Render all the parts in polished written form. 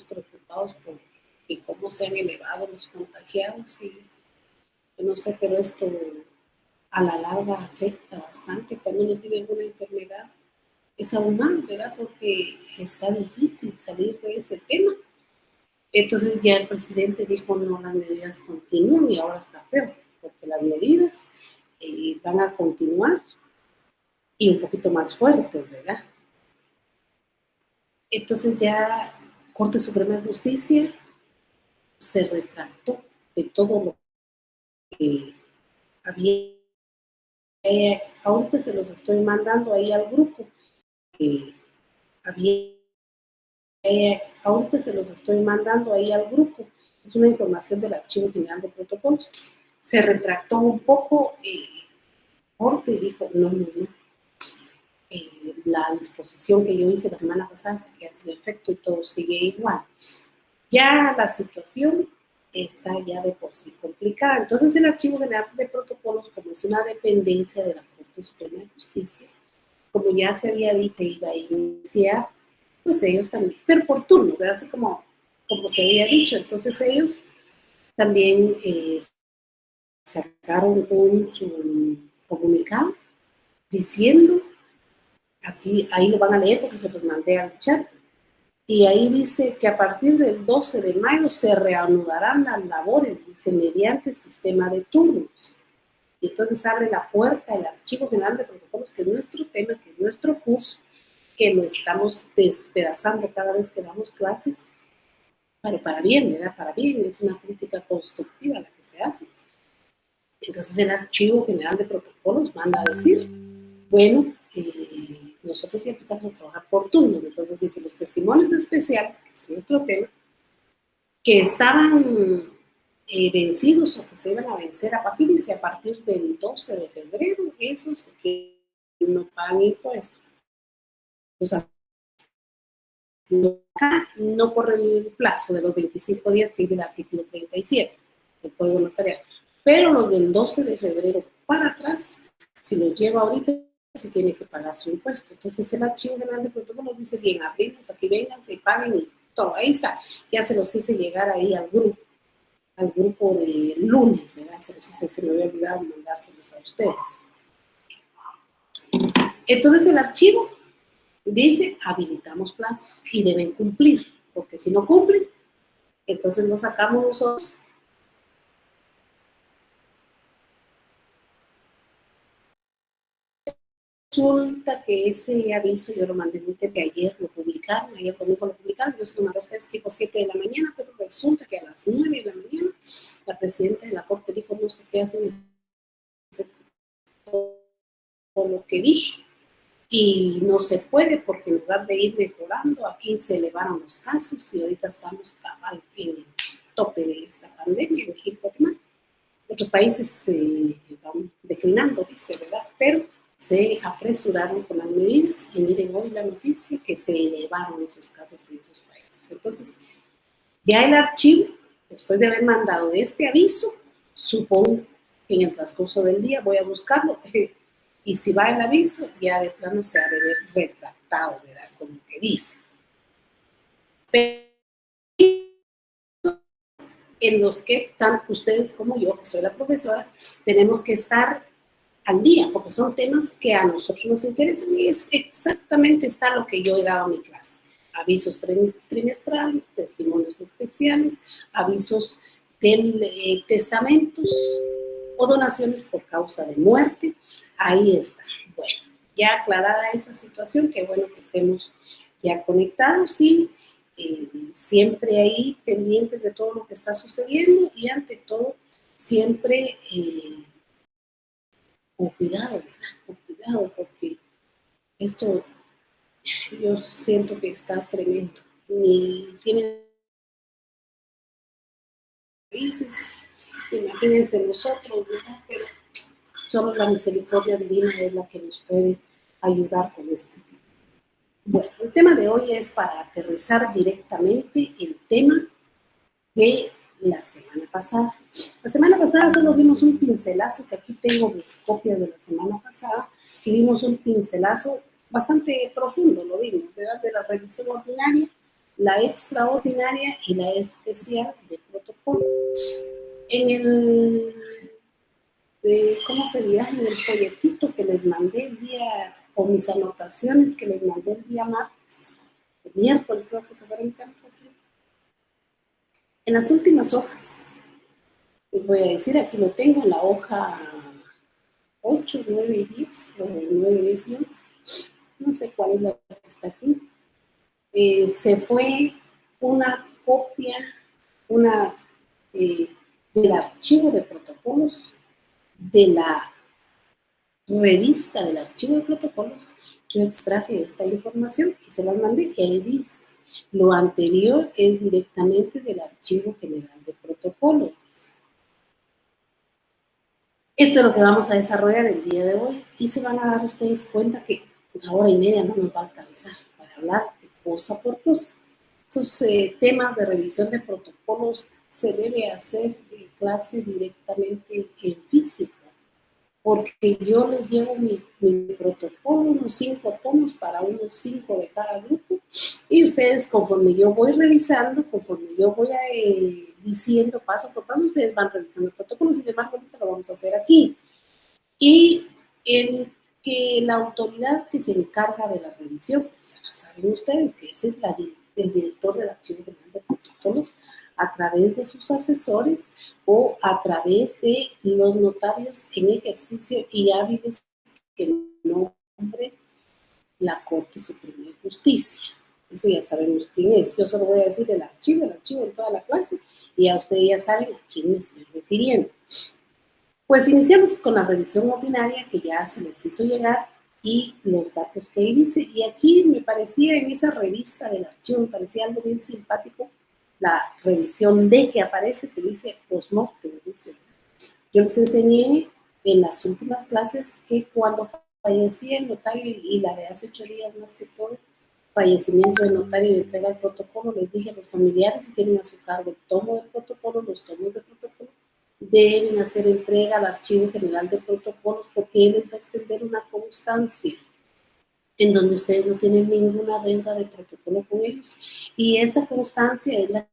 preocupados por cómo se han elevado los contagiados y no sé, pero esto a la larga afecta bastante cuando uno tiene alguna enfermedad. Es aún más, ¿verdad? Porque está difícil salir de ese tema. Entonces ya el presidente dijo no, las medidas continúan y ahora está peor, porque las medidas van a continuar y un poquito más fuertes, ¿verdad? Entonces ya Corte Suprema de Justicia se retractó de todo lo que había. Ahorita se los estoy mandando ahí al grupo. Había, ahorita se los estoy mandando ahí al grupo. Es una información del Archivo General de Protocolos. Se retractó un poco Corte y dijo, no, no, no. La disposición que yo hice la semana pasada se queda sin efecto y todo sigue igual. Ya la situación está ya de por sí complicada. Entonces el Archivo General de Protocolos, como es una dependencia de la Corte Suprema de Justicia, como ya se había dicho, iba a iniciar, pues ellos también, pero por turno, ¿verdad? Así como se había dicho. Entonces ellos también sacaron su comunicado diciendo, aquí, ahí lo van a leer porque se los mandé al chat, y ahí dice que a partir del 12 de mayo se reanudarán las labores, dice, mediante sistema de turnos. Y entonces abre la puerta el Archivo General de Protocolos, que es nuestro tema, que es nuestro curso, que lo estamos despedazando cada vez que damos clases, pero para bien, ¿verdad? Para bien, es una crítica constructiva la que se hace. Entonces el Archivo General de Protocolos manda a decir, bueno, nosotros ya empezamos a trabajar por turnos. Entonces dice, los testimonios especiales, que es nuestro tema, que estaban vencidos o que se iban a vencer a partir del 12 de febrero, esos que no pagan impuestos. O sea, no corre el plazo de los 25 días que dice el artículo 37 del Código Notarial. Pero los del 12 de febrero para atrás, si los lleva ahorita, se tiene que pagar su impuesto. Entonces el Archivo General de Protocolos dice, bien, abrimos, aquí vengan, se paguen y todo, ahí está. Ya se los hice llegar ahí al grupo de lunes, ¿verdad? Se me había olvidado mandárselos a ustedes. Entonces el archivo dice, habilitamos plazos y deben cumplir, porque si no cumplen, entonces lo sacamos nosotros. Resulta que ese aviso yo lo mandé muy temprano, ayer lo publicaron, ayer conmigo lo publicaron, yo se lo mandé a ustedes tipo 7 de la mañana, pero resulta que a las 9 de la mañana la presidenta de la Corte dijo, no sé qué hacen con lo que dije. Y no se puede porque en lugar de ir mejorando, aquí se elevaron los casos y ahorita estamos cabal en el tope de esta pandemia en México. Otros países van declinando, dice, ¿verdad? Pero se apresuraron con las medidas y miren hoy la noticia que se elevaron esos casos en esos países. Entonces, ya el archivo, después de haber mandado este aviso, supongo que en el transcurso del día voy a buscarlo. Y si va el aviso, ya de plano se ha de ver retractado, ¿verdad? Como que dice. Pero en los que tanto ustedes como yo, que soy la profesora, tenemos que estar al día, porque son temas que a nosotros nos interesan y es exactamente está lo que yo he dado a mi clase. Avisos trimestrales, testimonios especiales, avisos de testamentos o donaciones por causa de muerte. Ahí está. Bueno, ya aclarada esa situación, qué bueno que estemos ya conectados y siempre ahí pendientes de todo lo que está sucediendo y ante todo siempre con cuidado, ¿verdad? Con cuidado, porque esto yo siento que está tremendo. Ni tiene países, imagínense nosotros, ¿verdad? Pero solo la misericordia divina es la que nos puede ayudar con este tema. Bueno, el tema de hoy es para aterrizar directamente el tema de la semana pasada. La semana pasada solo vimos un pincelazo, que aquí tengo mis copias de la semana pasada, y vimos un pincelazo bastante profundo, lo vimos, ¿verdad? De la revisión ordinaria, la extraordinaria y la especial de protocolo. En el, ¿cómo se dirá? En el folletito que les mandé el día, o mis anotaciones que les mandé el día martes, el miércoles creo que se fueron mis anotaciones. En las últimas hojas, les voy a decir, aquí lo tengo en la hoja 8, 9 y 10, o 9, 10 y 11, no sé cuál es la que está aquí. Se fue una copia, una del archivo de protocolos de la revista del archivo de protocolos. Yo extraje esta información y se las mandé, y ahí dice, lo anterior es directamente del archivo general de protocolos. Esto es lo que vamos a desarrollar el día de hoy y se van a dar ustedes cuenta que una hora y media no nos va a alcanzar para hablar de cosa por cosa. Estos temas de revisión de protocolos se debe hacer en clase directamente en físico, porque yo les llevo mi protocolo, unos 5 tomos para unos 5 de cada grupo, y ustedes, conforme yo voy revisando, conforme yo voy diciendo paso por paso, ustedes van revisando el protocolo. Sin embargo, ahorita lo vamos a hacer aquí. Y la autoridad que se encarga de la revisión, pues ya la saben ustedes, que ese es el director del Archivo General de Protocolos, a través de sus asesores o a través de los notarios en ejercicio y hábiles que nombre la Corte Suprema de Justicia. Eso ya sabemos quién es. Yo solo voy a decir el archivo en toda la clase, y ya ustedes ya saben a quién me estoy refiriendo. Pues iniciamos con la revisión ordinaria que ya se les hizo llegar y los datos que dice. Y aquí me parecía, en esa revista del archivo, me parecía algo bien simpático, la revisión D que aparece, que dice postmortem. Yo les enseñé en las últimas clases que cuando fallecía el notario, y la de hace 8 días más que todo, fallecimiento del notario y entrega el protocolo, les dije a los familiares, si tienen a su cargo el tomo del protocolo, los tomos del protocolo, deben hacer entrega al Archivo General de Protocolos, porque él les va a extender una constancia en donde ustedes no tienen ninguna deuda de protocolo con ellos, y esa constancia es la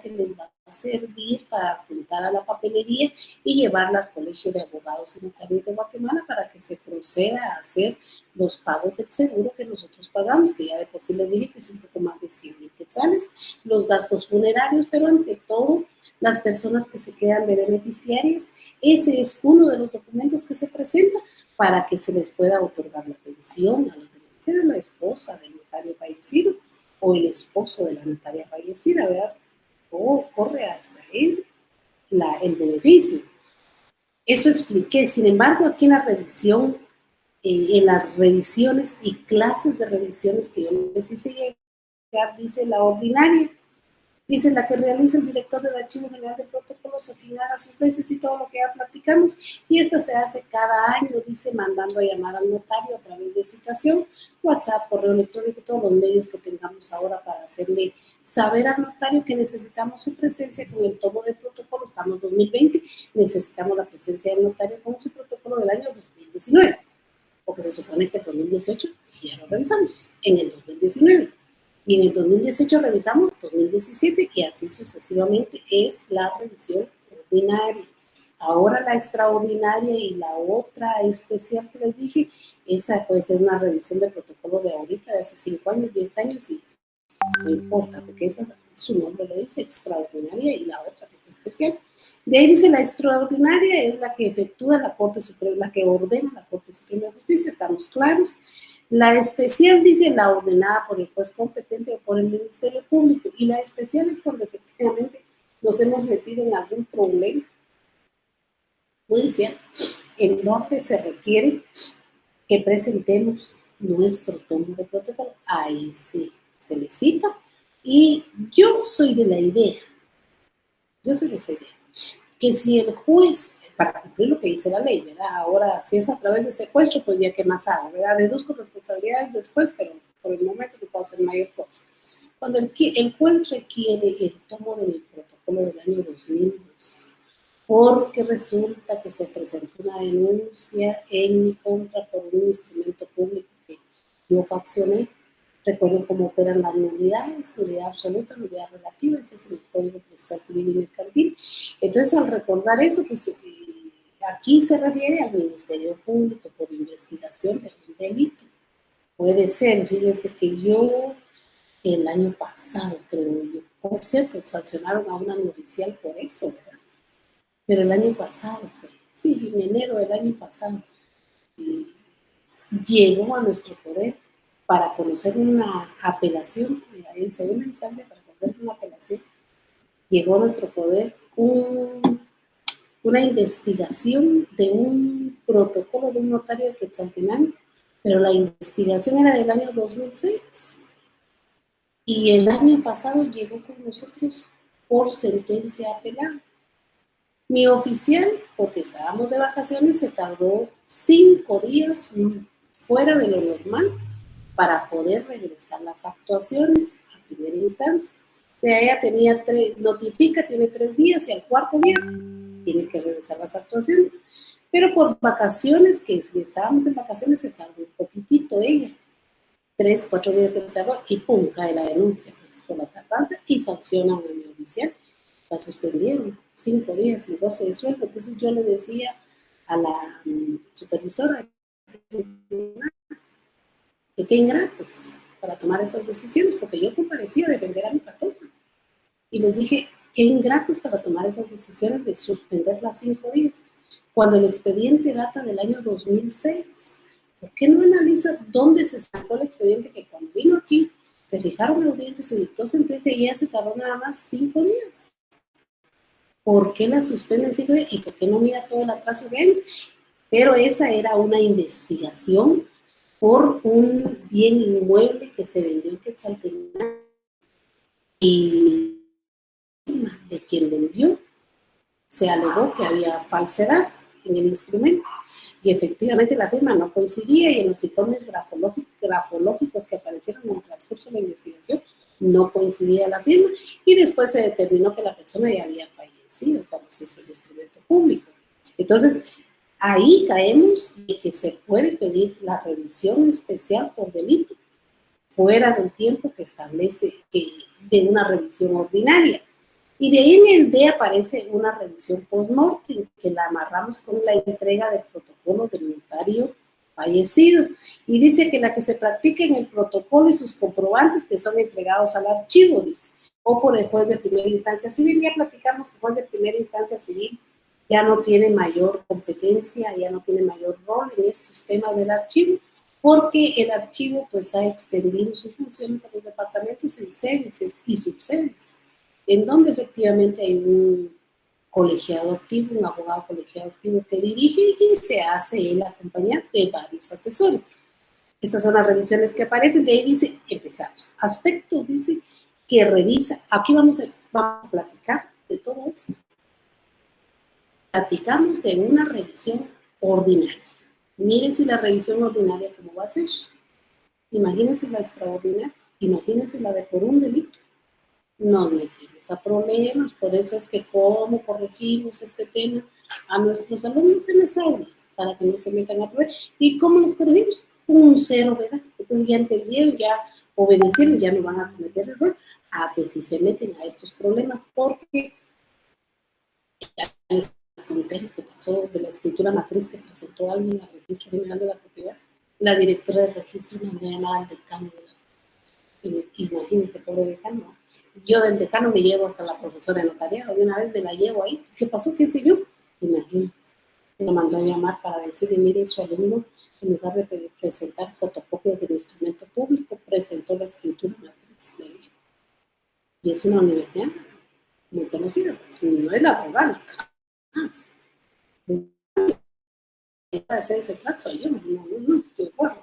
que les va a servir para apuntar a la papelería y llevarla al Colegio de Abogados y Notarios de Guatemala para que se proceda a hacer los pagos del seguro que nosotros pagamos, que ya de por sí les dije que es un poco más de 100,000 quetzales, los gastos funerarios, pero ante todo las personas que se quedan de beneficiarias. Ese es uno de los documentos que se presenta para que se les pueda otorgar la pensión a los beneficiarios, la esposa del notario fallecido o el esposo de la notaria fallecida, ¿verdad? O corre hasta él el beneficio. Eso expliqué. Sin embargo, aquí en la revisión, en las revisiones y clases de revisiones que yo les hice llegar, dice la ordinaria, dice la que realiza el director del Archivo General de Protocolos, a quien haga sus veces y todo lo que ya platicamos, y esta se hace cada año, dice, mandando a llamar al notario a través de citación, WhatsApp, correo electrónico y todos los medios que tengamos ahora para hacerle saber al notario que necesitamos su presencia con el tomo de protocolo. Estamos en 2020, necesitamos la presencia del notario con su protocolo del año 2019, porque se supone que el 2018 ya lo revisamos, en el 2019. Y en el 2018 revisamos 2017, y así sucesivamente es la revisión ordinaria. Ahora la extraordinaria y la otra especial que les dije, esa puede ser una revisión de protocolo de ahorita, de hace 5 años, 10 años, y no importa, porque esa, su nombre lo dice, extraordinaria, y la otra que es especial. De ahí dice la extraordinaria es la que efectúa la Corte Suprema, la que ordena la Corte Suprema de Justicia, estamos claros. La especial dice la ordenada por el juez competente o por el Ministerio Público, y la especial es cuando efectivamente nos hemos metido en algún problema judicial en donde se requiere que presentemos nuestro tomo de protocolo. Ahí sí se le cita, y yo soy de esa idea, que si el juez, para cumplir lo que dice la ley, ¿verdad? Ahora, si es a través de secuestro, pues ya que más hago, ¿verdad? Deduzco responsabilidades después, pero por el momento no puedo hacer mayor cosa. Cuando el juez requiere el tomo de mi protocolo del año 2002, porque resulta que se presentó una denuncia en mi contra por un instrumento público que yo faccioné, Recuerden cómo operan las nulidades, nulidad absoluta, nulidad relativa, ese es el Código Procesal Civil y Mercantil. Entonces, al recordar eso, pues aquí se refiere al Ministerio Público por investigación de un delito. Puede ser, fíjense que yo el año pasado, creo yo, por cierto, sancionaron a una novicial por eso, ¿verdad? Pero el año pasado fue, sí, en enero del año pasado, y llegó a nuestro poder para conocer una apelación, en segunda instancia, para conocer una apelación, llegó a nuestro poder una investigación de un protocolo de un notario de Quetzaltenango, pero la investigación era del año 2006. Y el año pasado llegó con nosotros por sentencia apelada. Mi oficial, porque estábamos de vacaciones, se tardó 5 días fuera de lo normal para poder regresar las actuaciones a primera instancia. De ella tenía notifica, tiene 3 días y al cuarto día tiene que regresar las actuaciones. Pero por vacaciones, que si estábamos en vacaciones, se tardó un poquitito ella. 3, 4 días se tardó y pum, cae la denuncia pues, por la tardanza y sancionan a mi oficial. La suspendieron 5 días y goce de sueldo. Entonces yo le decía a la supervisora que qué ingratos para tomar esas decisiones, porque yo comparecía a defender a mi patrona. Y les dije, qué ingratos para tomar esas decisiones de suspender las 5 días, cuando el expediente data del año 2006. ¿Por qué no analiza dónde se sacó el expediente que cuando vino aquí se fijaron en audiencia, se dictó sentencia y ya se tardó nada más 5 días? ¿Por qué la suspenden 5 días y por qué no mira todo el atraso de años? Pero esa era una investigación por un bien inmueble que se vendió en Quetzaltenango y de quien vendió se alegó que había falsedad en el instrumento y efectivamente la firma no coincidía y en los informes grafológicos que aparecieron en el transcurso de la investigación no coincidía la firma y después se determinó que la persona ya había fallecido cuando se hizo el instrumento público. Entonces, ahí caemos de que se puede pedir la revisión especial por delito fuera del tiempo que establece de una revisión ordinaria. Y de ahí en el D aparece una revisión post-mortem, que la amarramos con la entrega del protocolo del notario fallecido. Y dice que la que se practica en el protocolo y sus comprobantes que son entregados al archivo, dice, o por el juez de primera instancia civil. Ya platicamos que el juez de primera instancia civil ya no tiene mayor competencia, ya no tiene mayor rol en estos temas del archivo, porque el archivo pues ha extendido sus funciones a los departamentos en sedes y subsedes, en donde efectivamente hay un colegiado activo, un abogado colegiado activo que dirige y se hace él acompañar de varios asesores. Esas son las revisiones que aparecen, de ahí dice, empezamos. Aspectos, dice, que revisa, aquí vamos a platicar de todo esto. Platicamos de una revisión ordinaria. Miren si la revisión ordinaria cómo va a ser. Imagínense la extraordinaria, imagínense la de por un delito. Nos metimos a problemas, por eso es que cómo corregimos este tema a nuestros alumnos en las aulas, para que no se metan a problemas. ¿Y cómo los corregimos? Un 0, ¿verdad? Entonces ya entendieron, ya obedecieron, ya no van a cometer error, a que si se meten a estos problemas, porque ya les conté lo que pasó de la escritura matriz que presentó alguien al Registro General de la Propiedad. La directora del registro mandó a llamar al decano de la... Imagínense, pobre decano. Yo del decano me llevo hasta la profesora de notariado, de una vez me la llevo ahí. ¿Qué pasó? ¿Quién siguió? Imagínense. Me mandó a llamar para decirle, mire, su alumno, en lugar de presentar fotocopias del instrumento público, presentó la escritura matriz, le dijo. Y es una universidad muy conocida, pues, no es la rural, jamás. Para hacer ese plazo, yo no, qué bueno.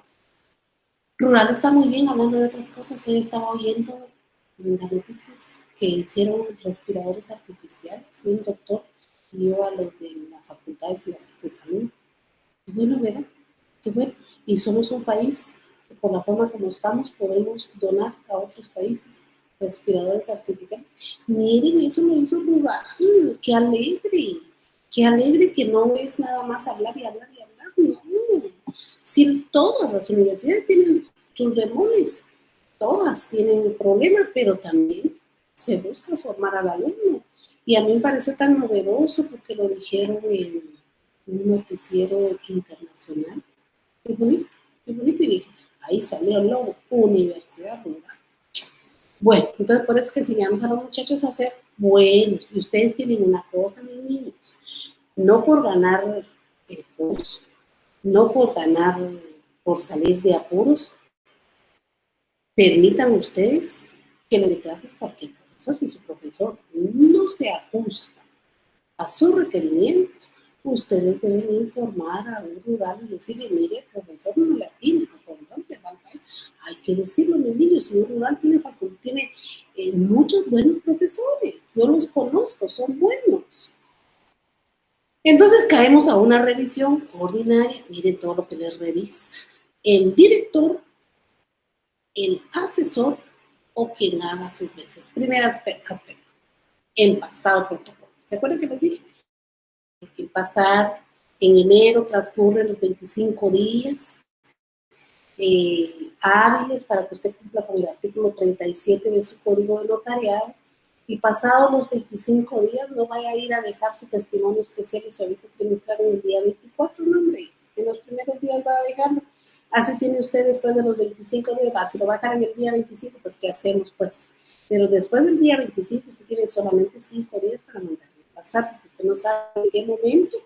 Rural está muy bien, hablando de otras cosas. Hoy estaba oyendo en las noticias que hicieron respiradores artificiales, un doctor dio a los de la Facultad de Salud. Qué bueno, ¿verdad? Qué bueno. Y somos un país que por la forma como estamos podemos donar a otros países respiradores artificiales. Miren, eso lo hizo Rural. Qué alegre que no es nada más hablar y hablar y hablar. No. Si todas las universidades tienen sus demonios, todas tienen problemas, pero también se busca formar al alumno. Y a mí me pareció tan novedoso porque lo dijeron en un noticiero internacional. Qué bonito, qué bonito. Y dije, ahí salió el logo, Universidad Rural. Bueno, entonces por eso que enseñamos a los muchachos a ser buenos. Y ustedes tienen una cosa, mis niños, no por ganar el curso, no por ganar, por salir de apuros, permitan ustedes que le dé clases cualquier profesor. Si su profesor no se ajusta a sus requerimientos, ustedes deben informar a un rural y decirle, mire, el profesor no le atiende, le falta. Hay que decirlo, mis niños, si un rural tiene muchos buenos profesores, yo los conozco, son buenos. Entonces caemos a una revisión ordinaria, miren todo lo que les revisa. El director, el asesor o quien haga sus veces. Primer aspecto, empastado el protocolo. ¿Se acuerdan que les dije? Que empastar en enero transcurren los 25 días hábiles para que usted cumpla con el artículo 37 de su código de notariado, y pasados los 25 días no vaya a ir a dejar su testimonio especial y su aviso trimestral en el día 24, no, hombre, en los primeros días va a dejarlo. Así tiene usted después de los 25 días, si lo va a dejar en el día 25, pues ¿qué hacemos? Pues, pero después del día 25 usted tiene solamente 5 días para mandarlo a pasar, porque usted no sabe en qué momento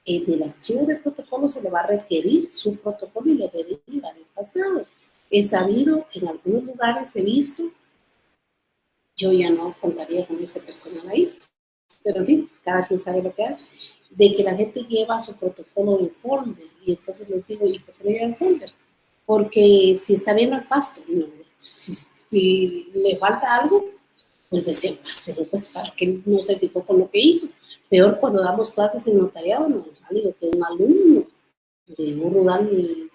del archivo de protocolo se le va a requerir su protocolo y lo deriva del pasado. He sabido, en algunos lugares he visto, yo ya no contaría con ese personal ahí, pero en fin, cada quien sabe lo que hace, de que la gente lleva su protocolo en folder, y entonces les digo, ¿y por qué no lleva el folder? Porque si está viendo el pasto, no, si le falta algo, pues desempástelo, pues para que no se fijó con lo que hizo. Peor cuando damos clases en notariado, no es válido que un alumno de un rural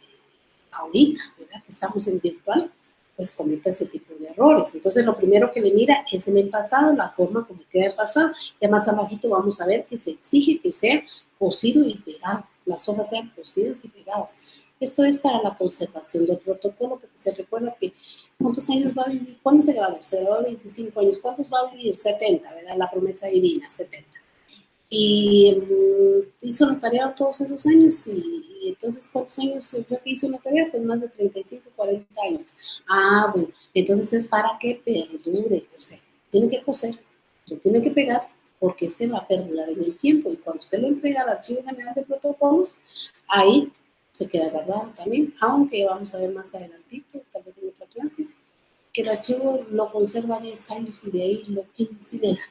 ahorita, ¿verdad? Que estamos en virtual, pues cometa ese tipo de errores. Entonces lo primero que le mira es el empastado, la forma como queda empastado, y más abajito vamos a ver que se exige que sea cosido y pegado, las hojas sean cosidas y pegadas. Esto es para la conservación del protocolo, porque se recuerda que ¿cuántos años va a vivir? ¿Cuándo se graduó? Se graduó 25 años. ¿Cuántos va a vivir? 70, ¿verdad? La promesa divina, 70. Y hizo notariado todos esos años, y entonces ¿cuántos años fue que hizo notariado? Pues más de 35, 40 años. Ah, bueno, entonces es para que perdure, o sea, tiene que coser, lo tiene que pegar, porque este va a perdurar en el tiempo, y cuando usted lo entrega al Archivo General de Protocolos, ahí se queda guardado también, aunque vamos a ver más adelantito, tal vez en otra clase, que el archivo lo conserva 10 años y de ahí lo considera.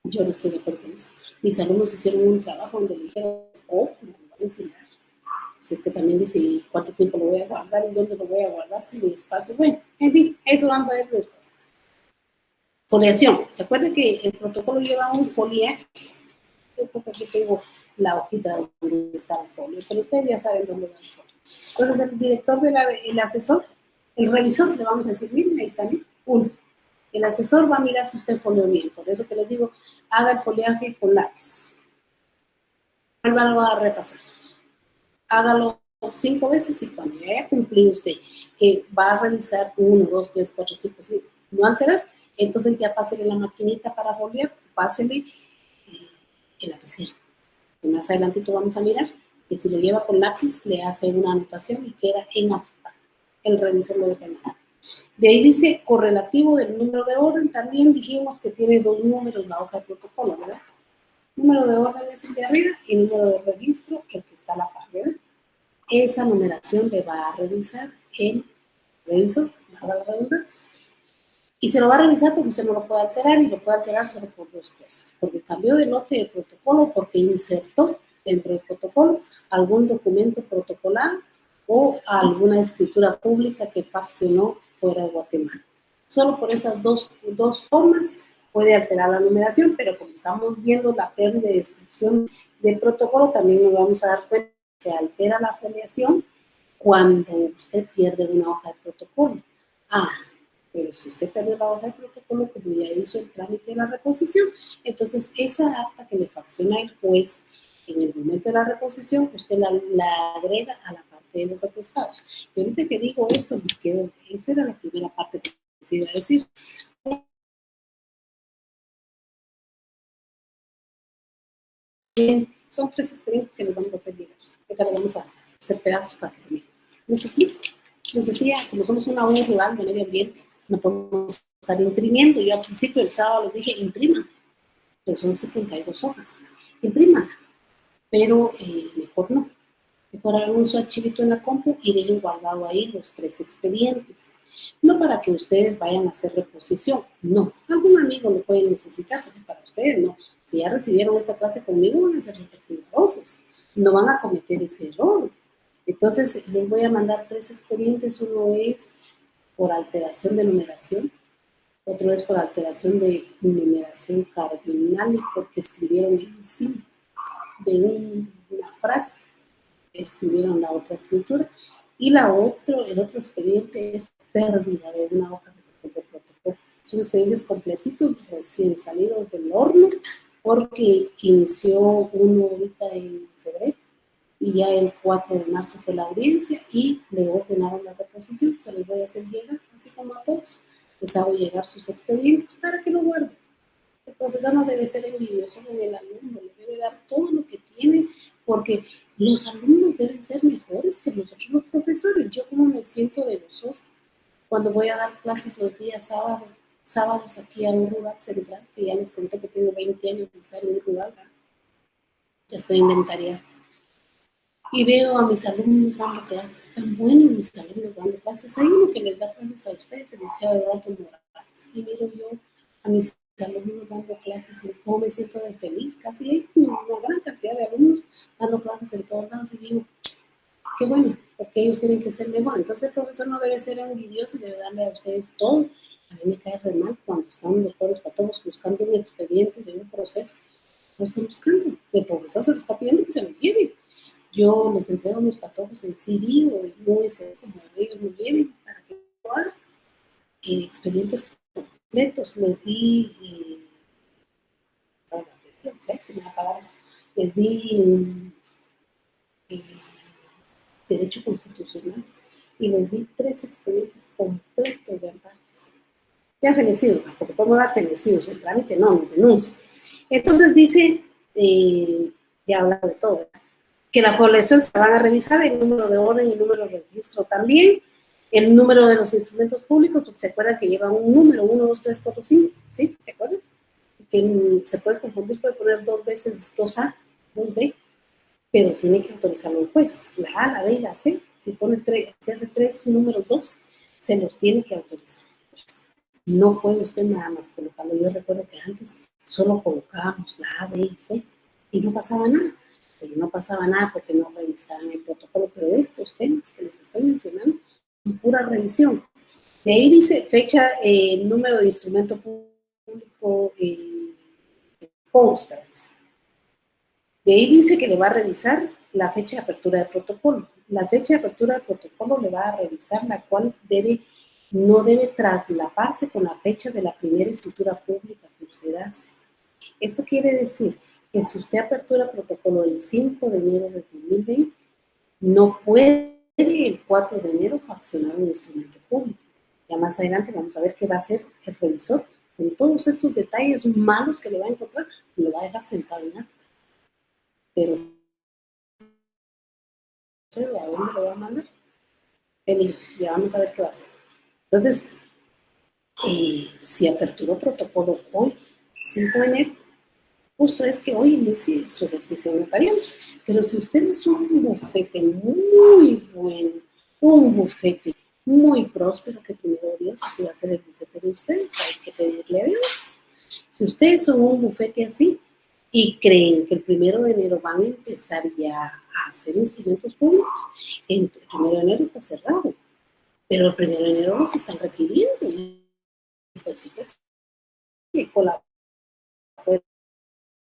Yo no estoy de acuerdo con eso. Mis alumnos hicieron un trabajo donde me dijeron, oh, me lo van a enseñar. O sea, que también dice, ¿cuánto tiempo lo voy a guardar y dónde lo voy a guardar? Si mi espacio. Bueno, en fin, eso vamos a ver después. Foliación. ¿Se acuerdan que el protocolo lleva un foliaje? Yo creo que aquí tengo la hojita donde está el folio, pero ustedes ya saben dónde va el folio. Entonces, el director, el asesor, el revisor, le vamos a decir, miren, ahí está, uno. El asesor va a mirar si usted folió bien. Por eso que les digo, haga el foliaje con lápiz. Vuélvalo a repasar. Hágalo 5 veces, y cuando ya haya cumplido usted, que va a revisar 1, 2, 3, 4, 5, 6, no alterar, entonces ya pásele la maquinita para foliar, pásele el lapicero. Y más adelantito vamos a mirar que si lo lleva con lápiz, le hace una anotación y queda en apta. El revisor lo deja en apta. De ahí dice correlativo del número de orden. También dijimos que tiene 2 números la hoja de protocolo, ¿verdad? Número de orden es el de arriba y número de registro el que está a la par, ¿verdad? Esa numeración le va a revisar el revisor, haga la redundancia. Y se lo va a revisar porque usted no lo puede alterar, y lo puede alterar solo por 2 cosas. Porque cambió de lote de protocolo, porque insertó dentro del protocolo algún documento protocolar o alguna escritura pública que faccionó fuera de Guatemala. Solo por esas dos formas puede alterar la numeración, pero como estamos viendo la pérdida de destrucción del protocolo, también nos vamos a dar cuenta que se altera la foliación cuando usted pierde una hoja de protocolo. Pero si usted perdió la hoja de protocolo, como ya hizo el trámite de la reposición, entonces esa acta que le facciona el juez en el momento de la reposición, usted la agrega a la parte de los atestados. Y ahorita que digo esto, les quiero, esa era la primera parte que les iba a decir. Son 3 expedientes que les vamos a hacer llegar. Ahorita les vamos a hacer pedazos para que lo miren. Les decía, como somos una ONG rural de medio ambiente, no podemos estar imprimiendo. Yo al principio del sábado les dije, impriman, pero son 72 hojas. Impriman, pero mejor no. Mejor hagan su archivito en la compu y dejen guardado ahí los 3 expedientes. No para que ustedes vayan a hacer reposición, no. Algún amigo lo puede necesitar, porque para ustedes no. Si ya recibieron esta clase conmigo, van a ser cuidadosos. No van a cometer ese error. Entonces, les voy a mandar 3 expedientes. Uno es por alteración de numeración. Otro es por alteración de numeración cardinal, porque escribieron encima de una frase. Escribieron la otra escritura. Y el otro expediente es pérdida de una hoja de protocolo. Son expedientes completitos, recién salidos del horno, porque inició uno ahorita en febrero y ya el 4 de marzo fue la audiencia y le ordenaron la reposición. Se los voy a hacer llegar, así como a todos. Les hago llegar sus expedientes para que lo guarden. El profesor no debe ser envidioso con el alumno, le debe dar todo lo que tiene, porque los alumnos deben ser mejores que nosotros los profesores. Yo como me siento de gozosa cuando voy a dar clases los días sábados aquí a un rural central, que ya les conté que tengo 20 años de estar en un rural, ¿verdad? Ya estoy inventariada. Y veo a mis alumnos dando clases, tan buenos mis alumnos dando clases. Hay uno que les da clases a ustedes, el licenciado Eduardo Morales, y miro yo a mis alumnos dando clases y cómo me siento de feliz. Casi hay una gran cantidad de alumnos dando clases en todos lados y digo, qué bueno, porque ellos tienen que ser mejor. Entonces el profesor no debe ser envidioso y debe darle a ustedes todo. A mí me cae re mal cuando están mejores patólogos buscando un expediente de un proceso. Lo están buscando. El profesor se lo está pidiendo que se lo lleve. Yo les entrego mis patojos en CD o en USB, como ellos me lleven, para que lo hagan. Expedientes completos. Les di, se me va a apagar eso. Les di Derecho Constitucional y les di 3 expedientes completos de amparos. Ya fenecidos, porque podemos dar fenecidos, el trámite no, mi denuncia. Entonces dice, ya hablado de todo, ¿verdad? Que la población se van a revisar, el número de orden y el número de registro también, el número de los instrumentos públicos, porque se acuerdan que llevan un número, 1, 2, 3, 4, 5, ¿sí? ¿Se acuerdan? Que se puede confundir, puede poner 2 veces 2A, 2B, pero tiene que autorizarlo el juez, la A, la B y la C. Si pone 3, si hace 3 números 2, se los tiene que autorizar. No puede usted nada más colocarlo. Yo recuerdo que antes solo colocábamos la A, B y C y no pasaba nada. Pero no pasaba nada porque no revisaban el protocolo. Pero estos temas que les estoy mencionando, pura revisión. De ahí dice fecha, número de instrumento público consta. De ahí dice que le va a revisar la fecha de apertura del protocolo. La fecha de apertura del protocolo le va a revisar la cual no debe traslaparse con la fecha de la primera escritura pública que usted hace. Esto quiere decir que si usted apertura protocolo el 5 de enero de 2020, no puede el 4 de enero fraccionar un instrumento público. Ya más adelante vamos a ver qué va a hacer el revisor con todos estos detalles malos que le va a encontrar, lo va a dejar sentado en acta. Pero ¿a dónde lo va a mandar? Venimos, ya vamos a ver qué va a hacer. Entonces, si aperturó protocolo hoy, 5 de enero, justo es que hoy inicie su ejercicio notarial. Pero si usted es un bufete muy bueno, un bufete muy próspero, que primero Dios, así va a ser el bufete de ustedes, hay que pedirle a Dios. Si ustedes son un bufete así y creen que el 1 de enero van a empezar ya a hacer instrumentos públicos, el 1 de enero está cerrado, pero el 1 de enero los están requiriendo. Pues sí, pues sí, puede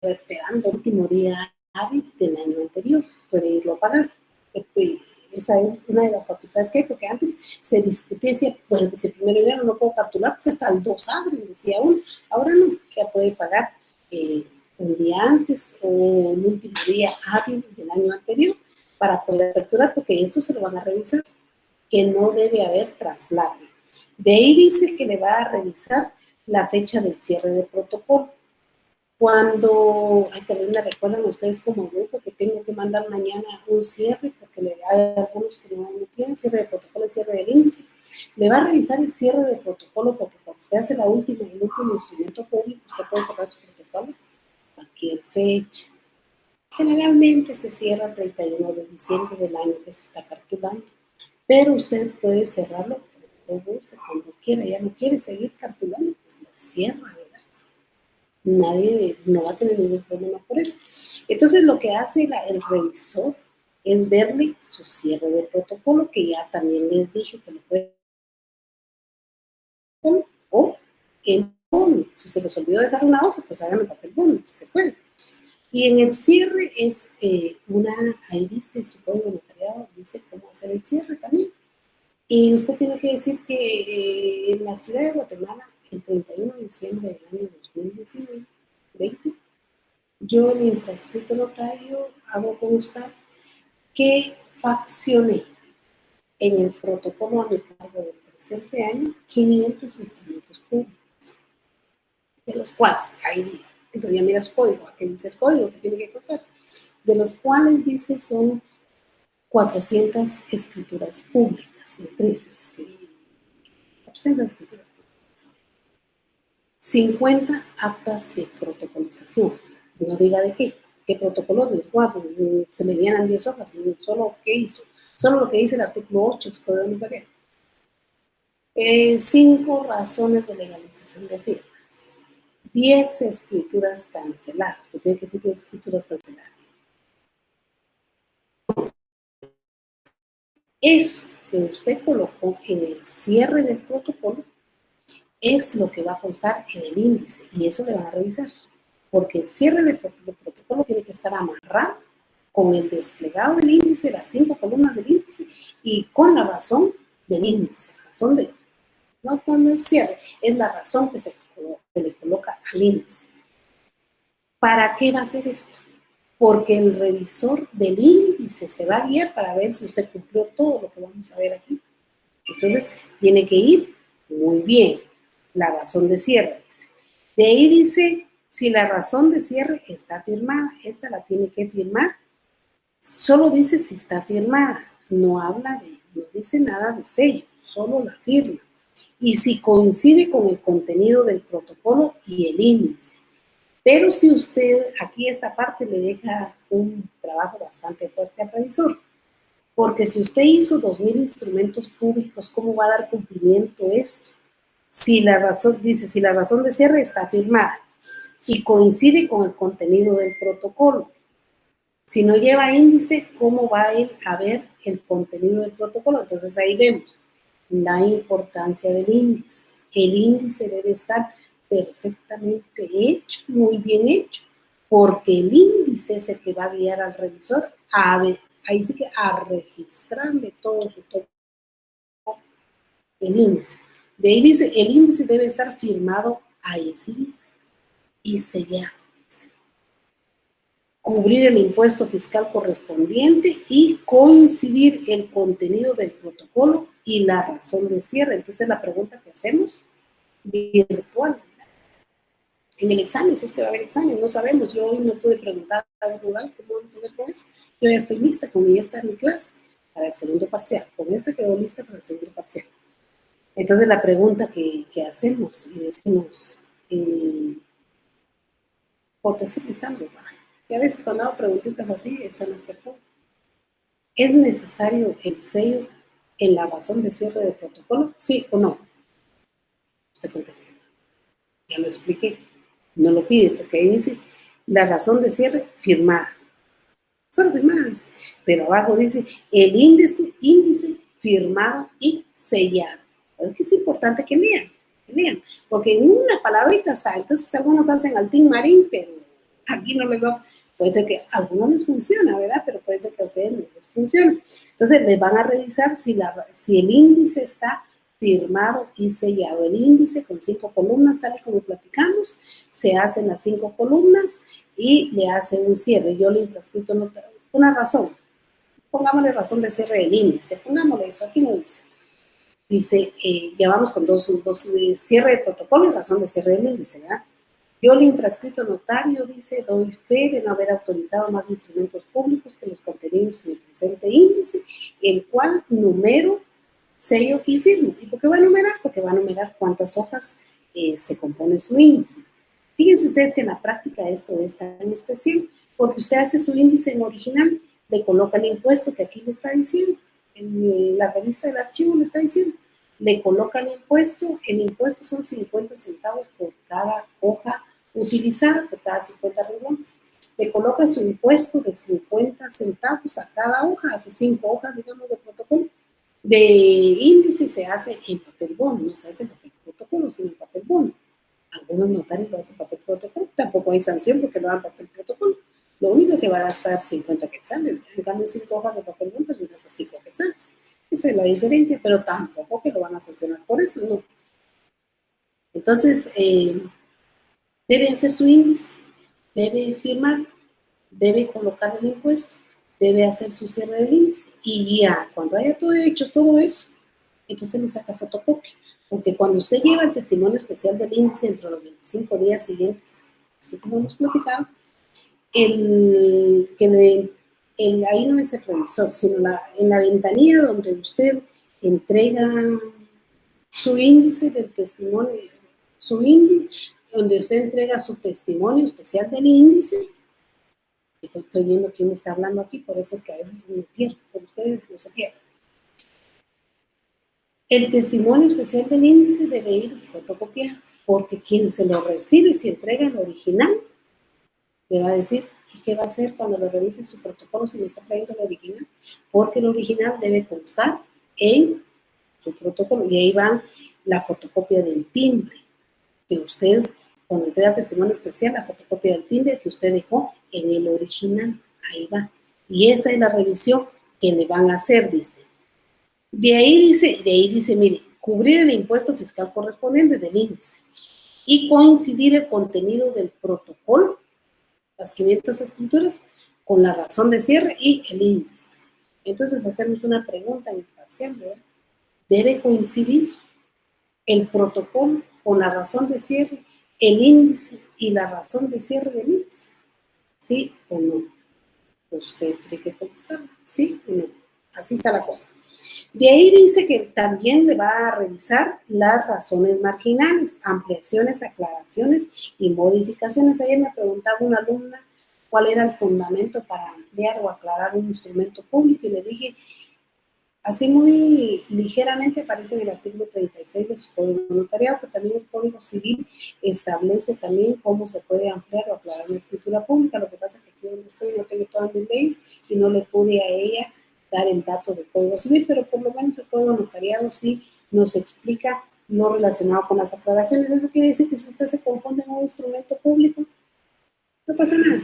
esperando el último día hábil del año anterior, puede irlo a pagar. Esa es una de las facultades que hay, porque antes se discutía, decía, bueno, si el 1 de enero no puedo capturar, pues hasta el 2 abren, decía uno. Ahora no, ya puede pagar un día antes o el último día hábil del año anterior para poder aperturar, porque esto se lo van a revisar, que no debe haber traslado. De ahí dice que le va a revisar la fecha del cierre del protocolo. Cuando, también me recuerdan ustedes como grupo que tengo que mandar mañana un cierre, porque hay algunos que no tienen cierre de protocolo, cierre del índice. Le va a revisar el cierre del protocolo, porque cuando usted hace el último instrumento público, usted puede cerrar su protocolo cualquier fecha. Generalmente se cierra el 31 de diciembre del año que se está calculando, pero usted puede cerrarlo cuando guste, cuando quiera. Ya no quiere seguir calculando, pues lo cierra, ¿verdad? Nadie no va a tener ningún problema por eso. Entonces lo que hace el revisor es verle su cierre de protocolo, que ya también les dije que lo puede o en bono. Si se les olvidó dejar una hoja, pues hagan el papel bono, si se puede. Y en el cierre es ahí dice su código notariado, dice cómo hacer el cierre también. Y usted tiene que decir que en la ciudad de Guatemala, el 31 de diciembre del año 2019, 20, yo el infrascrito notario hago constar que faccioné en el protocolo a mi cargo del presente año 500 instrumentos públicos, de los cuales, ahí dice, entonces ya mira su código, aquí dice el código que tiene que contar, de los cuales dice son 400 escrituras públicas, matrices, 400 escrituras públicas, 50 actas de protocolización, no diga de qué protocolo, de cuál, se le llenan 10 hojas, solo qué hizo, solo lo que dice el artículo 8 del Código Notarial. 5 razones de legalización de firmas, 10 escrituras canceladas, porque tiene que decir 10 escrituras canceladas. Eso que usted colocó en el cierre del protocolo es lo que va a constar en el índice, y eso le van a revisar, porque el cierre del protocolo tiene que estar amarrado con el desplegado del índice, las 5 columnas del índice, y con la razón del índice, razón de, no con el cierre, es la razón que se le coloca al índice. ¿Para qué va a hacer esto? Porque el revisor del índice se va a guiar para ver si usted cumplió todo lo que vamos a ver aquí. Entonces, tiene que ir muy bien. La razón de cierre dice. De ahí dice, si la razón de cierre está firmada, esta la tiene que firmar. Solo dice si está firmada, no dice nada de sello, solo la firma. Y si coincide con el contenido del protocolo y el índice. Pero si usted, aquí esta parte le deja un trabajo bastante fuerte al revisor, porque si usted hizo 2,000 instrumentos públicos, ¿cómo va a dar cumplimiento esto? Si la razón de cierre está firmada y coincide con el contenido del protocolo. Si no lleva índice, ¿cómo va a ir a ver el contenido del protocolo? Entonces ahí vemos la importancia del índice. El índice debe estar perfectamente hecho, muy bien hecho, porque el índice es el que va a guiar al revisor a ver, ahí sí que a registrarle todo su el índice. De ahí dice, el índice debe estar firmado, ahí sí dice, y sellado. Cubrir el impuesto fiscal correspondiente y coincidir el contenido del protocolo y la razón de cierre. Entonces la pregunta que hacemos, virtual. En el examen, si es que va a haber examen, no sabemos. Yo hoy no pude preguntar a un rural cómo vamos a hacer con eso. Yo ya estoy lista, con ella está en mi clase para el segundo parcial. Con esta quedó lista para el segundo parcial. Entonces la pregunta que hacemos y decimos, ¿por qué sigue estando? Y a veces cuando hago preguntitas así, son las que pongo. ¿Es necesario el sello en la razón de cierre de protocolo? ¿Sí o no? Usted contesta. Ya lo expliqué. No lo pide porque ahí dice la razón de cierre firmada. Solo firmadas. Pero abajo dice el índice firmado y sellado. Es que es importante que lean. Porque en una palabrita está. Entonces algunos hacen al Team Marín, pero aquí no les va. Puede ser que a algunos les funciona, ¿verdad? Pero puede ser que a ustedes no les funcione. Entonces les van a revisar si el índice está firmado y sellado. El índice con 5 columnas, tal y como platicamos, se hacen las 5 columnas y le hace un cierre. Yo le infrascrito una razón. pongámosle razón de cierre del índice, pongámosle eso, aquí no dice. Dice, ya vamos con dos cierre de protocolo y razón de cierre del índice, ¿verdad? Yo, el infrascrito notario, dice, doy fe de no haber autorizado más instrumentos públicos que los contenidos en el presente índice, el cual numero, sello y firmo. ¿Y por qué va a numerar? Porque va a numerar cuántas hojas se compone su índice. Fíjense ustedes que en la práctica esto es tan especial, porque usted hace su índice en original, le coloca el impuesto que aquí le está diciendo, en la revista del archivo le está diciendo, le coloca el impuesto son 50 centavos por cada hoja utilizada, por cada 50 renglones. Le coloca su impuesto de 50 centavos a cada hoja, hace 5 hojas, digamos, de protocolo. De índice se hace en papel bond, no se hace en papel protocolo, sino en papel bond. Algunos notarios lo hacen papel protocolo, tampoco hay sanción porque lo hagan papel protocolo. Lo único que va a gastar 50 quetzales, en cambio 5 hojas de papel bond, pues le gasta 5 quetzales. Esa es la diferencia, pero tampoco que lo van a sancionar por eso, no. Entonces, debe hacer su índice, debe firmar, debe colocar el impuesto, debe hacer su cierre del índice y ya cuando haya hecho todo eso, entonces le saca fotocopia. Porque cuando usted lleva el testimonio especial del índice entre los 25 días siguientes, así como hemos platicado, ahí no es el revisor, sino en la ventanilla donde usted entrega su índice del testimonio, su índice, donde usted entrega su testimonio especial del índice. Estoy viendo quién me está hablando aquí, por eso es que a veces me pierdo, pero ustedes no se pierden. El testimonio especial del índice debe ir fotocopiado, porque quien se lo recibe, si entrega el original, le va a decir, ¿y qué va a hacer cuando lo revise su protocolo si le está trayendo el original? Porque el original debe constar en su protocolo, y ahí va la fotocopia del timbre, que usted, cuando entrega testimonio especial, la fotocopia del timbre que usted dejó en el original, ahí va. Y esa es la revisión que le van a hacer, dice. De ahí dice, mire, cubrir el impuesto fiscal correspondiente del índice y coincidir el contenido del protocolo, las 500 escrituras, con la razón de cierre y el índice. Entonces hacemos una pregunta imparcial, ¿verdad? ¿Debe coincidir el protocolo con la razón de cierre, el índice y la razón de cierre del índice? ¿Sí o no? Pues ustedes tienen que contestar, ¿sí o no? Así está la cosa. De ahí dice que también le va a revisar las razones marginales, ampliaciones, aclaraciones y modificaciones. Ayer me preguntaba una alumna cuál era el fundamento para ampliar o aclarar un instrumento público y le dije, así muy ligeramente aparece en el artículo 36 de su Código Notariado, pero también el Código Civil establece también cómo se puede ampliar o aclarar una escritura pública. Lo que pasa es que aquí donde estoy no tengo todas mis leyes y no le pude a ella dar el dato del Código Civil, pero por lo menos el Código Notariado sí nos explica lo relacionado con las aclaraciones. Eso quiere decir que si usted se confunde en un instrumento público, no pasa nada.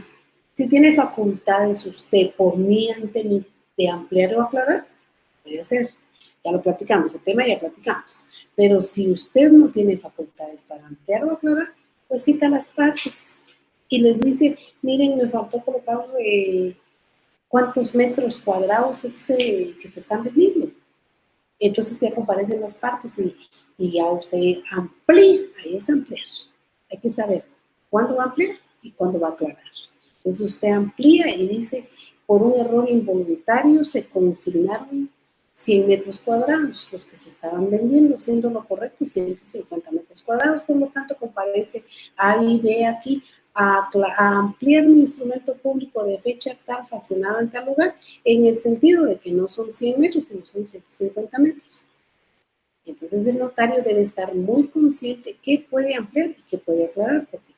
Si tiene facultades usted por mí ante mí de ampliar o aclarar, puede hacer. Ya lo platicamos, el tema ya platicamos. Pero si usted no tiene facultades para ampliar o aclarar, pues cita las partes y les dice, miren, me faltó colocar cuántos metros cuadrados es que se están vendiendo. Entonces ya comparecen las partes y ya usted amplía, ahí es ampliar. Hay que saber cuándo va a ampliar y cuándo va a aclarar. Entonces usted amplía y dice, por un error involuntario se consignaron 100 metros cuadrados, los que se estaban vendiendo, siendo lo correcto 150 metros cuadrados, por lo tanto comparece A y B aquí a ampliar mi instrumento público de fecha tal, fraccionado en tal lugar, en el sentido de que no son 100 metros, sino son 150 metros. Entonces el notario debe estar muy consciente qué puede ampliar y qué puede aclarar, porque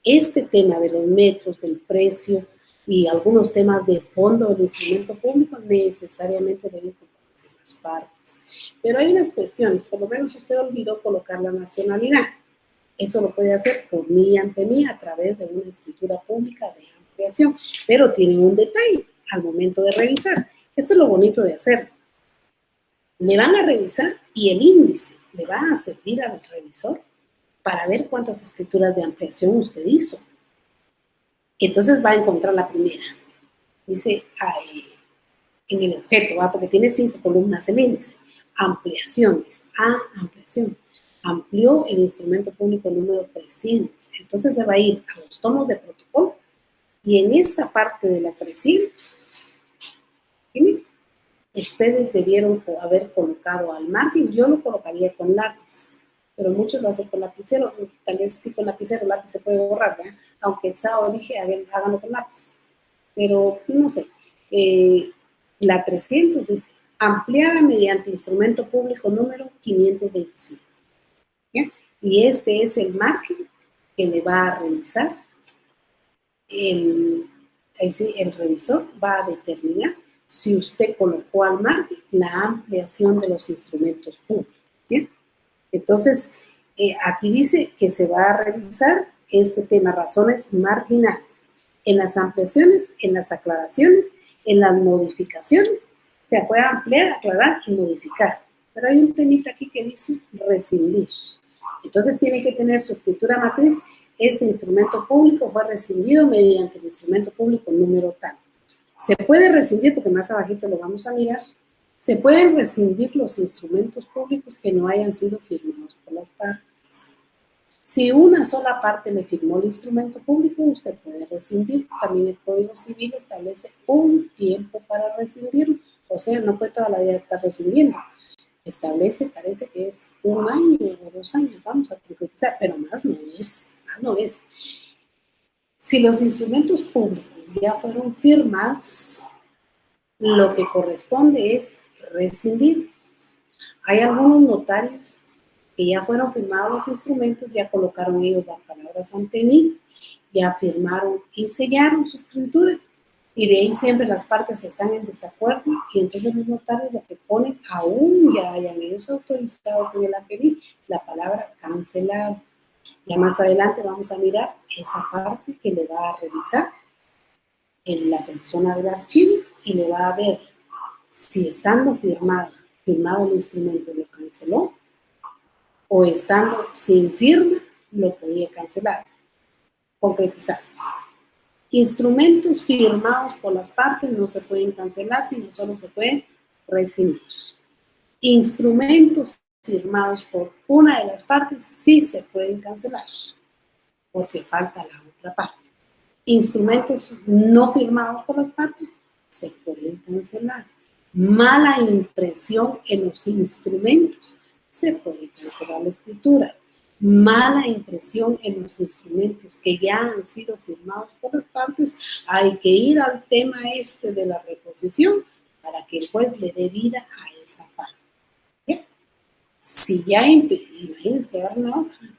este tema de los metros, del precio y algunos temas de fondo del instrumento público necesariamente deben compartir las partes. Pero hay unas cuestiones, por lo menos usted olvidó colocar la nacionalidad. Eso lo puede hacer por mí y ante mí a través de una escritura pública de ampliación, pero tiene un detalle al momento de revisar. Esto es lo bonito de hacerlo. Le van a revisar y el índice le va a servir al revisor para ver cuántas escrituras de ampliación usted hizo. Entonces va a encontrar la primera. Dice, en el objeto, ¿va? Porque tiene 5 columnas el índice. Ampliaciones, ampliación. Amplió el instrumento público número 300. Entonces se va a ir a los tomos de protocolo y en esta parte de la 300, ¿sí? Ustedes debieron haber colocado al margen. Yo lo colocaría con lápiz, pero muchos lo hacen con lapicero. Tal vez sí con lapicero, lápiz se puede borrar, ¿verdad? Aunque el SAO dije, háganlo con lápiz. Pero no sé, la 300 dice, ampliada mediante instrumento público número 525. ¿Ya? Y este es el margen que le va a revisar el revisor, va a determinar si usted colocó al margen la ampliación de los instrumentos públicos. ¿Bien? Entonces, aquí dice que se va a revisar este tema, razones marginales, en las ampliaciones, en las aclaraciones, en las modificaciones. Se puede ampliar, aclarar y modificar. Pero hay un temita aquí que dice rescindir. Entonces tiene que tener su escritura matriz. Este instrumento público fue rescindido mediante el instrumento público número tal. Se puede rescindir, porque más abajito lo vamos a mirar, se pueden rescindir los instrumentos públicos que no hayan sido firmados por las partes. Si una sola parte le firmó el instrumento público, usted puede rescindir. También el Código Civil establece un tiempo para rescindirlo. O sea, no puede toda la vida estar rescindiendo. Establece, parece que es 1 año o 2 años, vamos a concretizar, pero más no es. Si los instrumentos públicos ya fueron firmados, lo que corresponde es rescindir. Hay algunos notarios que ya fueron firmados los instrumentos, ya colocaron ellos las palabras ante mí, ya firmaron y sellaron su escritura, y de ahí siempre las partes están en desacuerdo, y entonces los notarios lo que ponen, aún ya hayan ellos autorizado con el APB, la palabra cancelado. Ya más adelante vamos a mirar esa parte que le va a revisar en la persona del archivo y le va a ver si estando firmado el instrumento lo canceló, o estando sin firma lo podía cancelar. Concretizamos. Instrumentos firmados por las partes no se pueden cancelar, sino solo se pueden rescindir. Instrumentos firmados por una de las partes sí se pueden cancelar, porque falta la otra parte. Instrumentos no firmados por las partes se pueden cancelar. Mala impresión en los instrumentos, se puede cancelar la escritura. Mala impresión en los instrumentos que ya han sido firmados por las partes, hay que ir al tema este de la reposición para que el juez le dé vida a esa parte. ¿Ya? Si ya, imagínense que agarra una hoja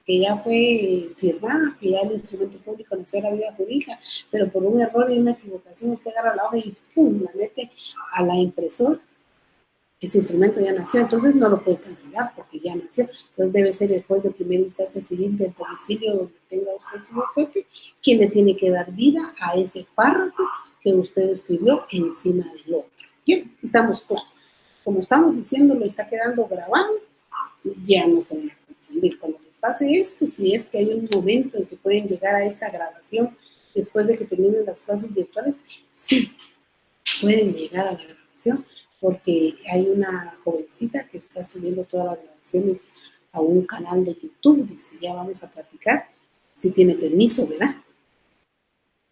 que ya fue firmada, que ya el instrumento público nació a la vida jurídica, pero por un error y una equivocación usted agarra la hoja y ¡pum!, la mete a la impresora. Ese instrumento ya nació, entonces no lo puede cancelar porque ya nació. Entonces debe ser el juez de primera instancia civil del domicilio donde tenga usted su objeto quien le tiene que dar vida a ese párrafo que usted escribió encima del otro. Bien, estamos claros. Como estamos diciendo, lo está quedando grabado, ya no se van a confundir. Cuando les pase esto, si es que hay un momento en que pueden llegar a esta grabación después de que terminen las clases virtuales, sí, pueden llegar a la grabación, porque hay una jovencita que está subiendo todas las grabaciones a un canal de YouTube. Dice, ya vamos a platicar, si tiene permiso, ¿verdad?,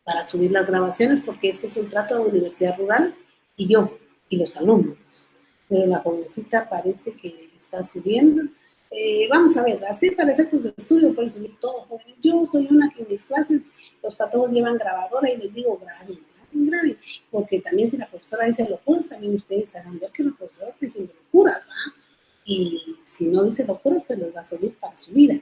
para subir las grabaciones, porque este es un trato de universidad rural y yo, y los alumnos. Pero la jovencita parece que está subiendo. Vamos a ver, así para efectos de estudio pueden subir todo. Yo soy una que en mis clases los patojos llevan grabadora y les digo, graben, porque también si la profesora dice locuras, también ustedes hagan ver que la profesora está diciendo locuras, ¿verdad? Y si no dice locuras, pues les va a servir para su vida.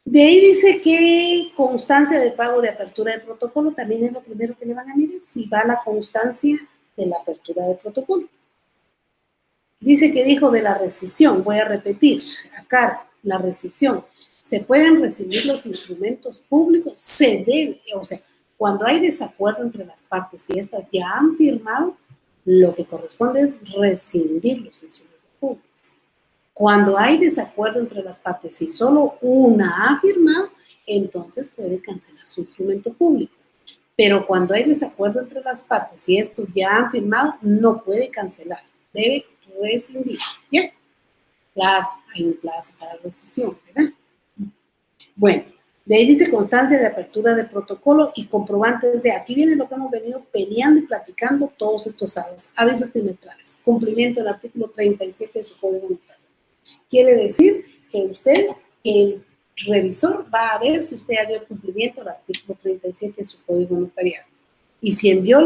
De ahí dice que constancia de pago de apertura de protocolo también es lo primero que le van a mirar, si va la constancia de la apertura de protocolo. Dice que dijo de la rescisión, voy a repetir, acá la rescisión. ¿Se pueden rescindir los instrumentos públicos? Se debe, o sea, cuando hay desacuerdo entre las partes y estas ya han firmado, lo que corresponde es rescindir los instrumentos públicos. Cuando hay desacuerdo entre las partes y solo una ha firmado, entonces puede cancelar su instrumento público. Pero cuando hay desacuerdo entre las partes y estos ya han firmado, no puede cancelar, debe rescindir. ¿Ya? Claro, hay un plazo para rescisión, ¿verdad? Bueno, de ahí dice constancia de apertura de protocolo y comprobantes de, aquí viene lo que hemos venido peleando y platicando todos estos años, avisos trimestrales, cumplimiento del artículo 37 de su Código Notario. Quiere decir que usted, el revisor, va a ver si usted ha dio cumplimiento al artículo 37 de su Código Notarial y si envió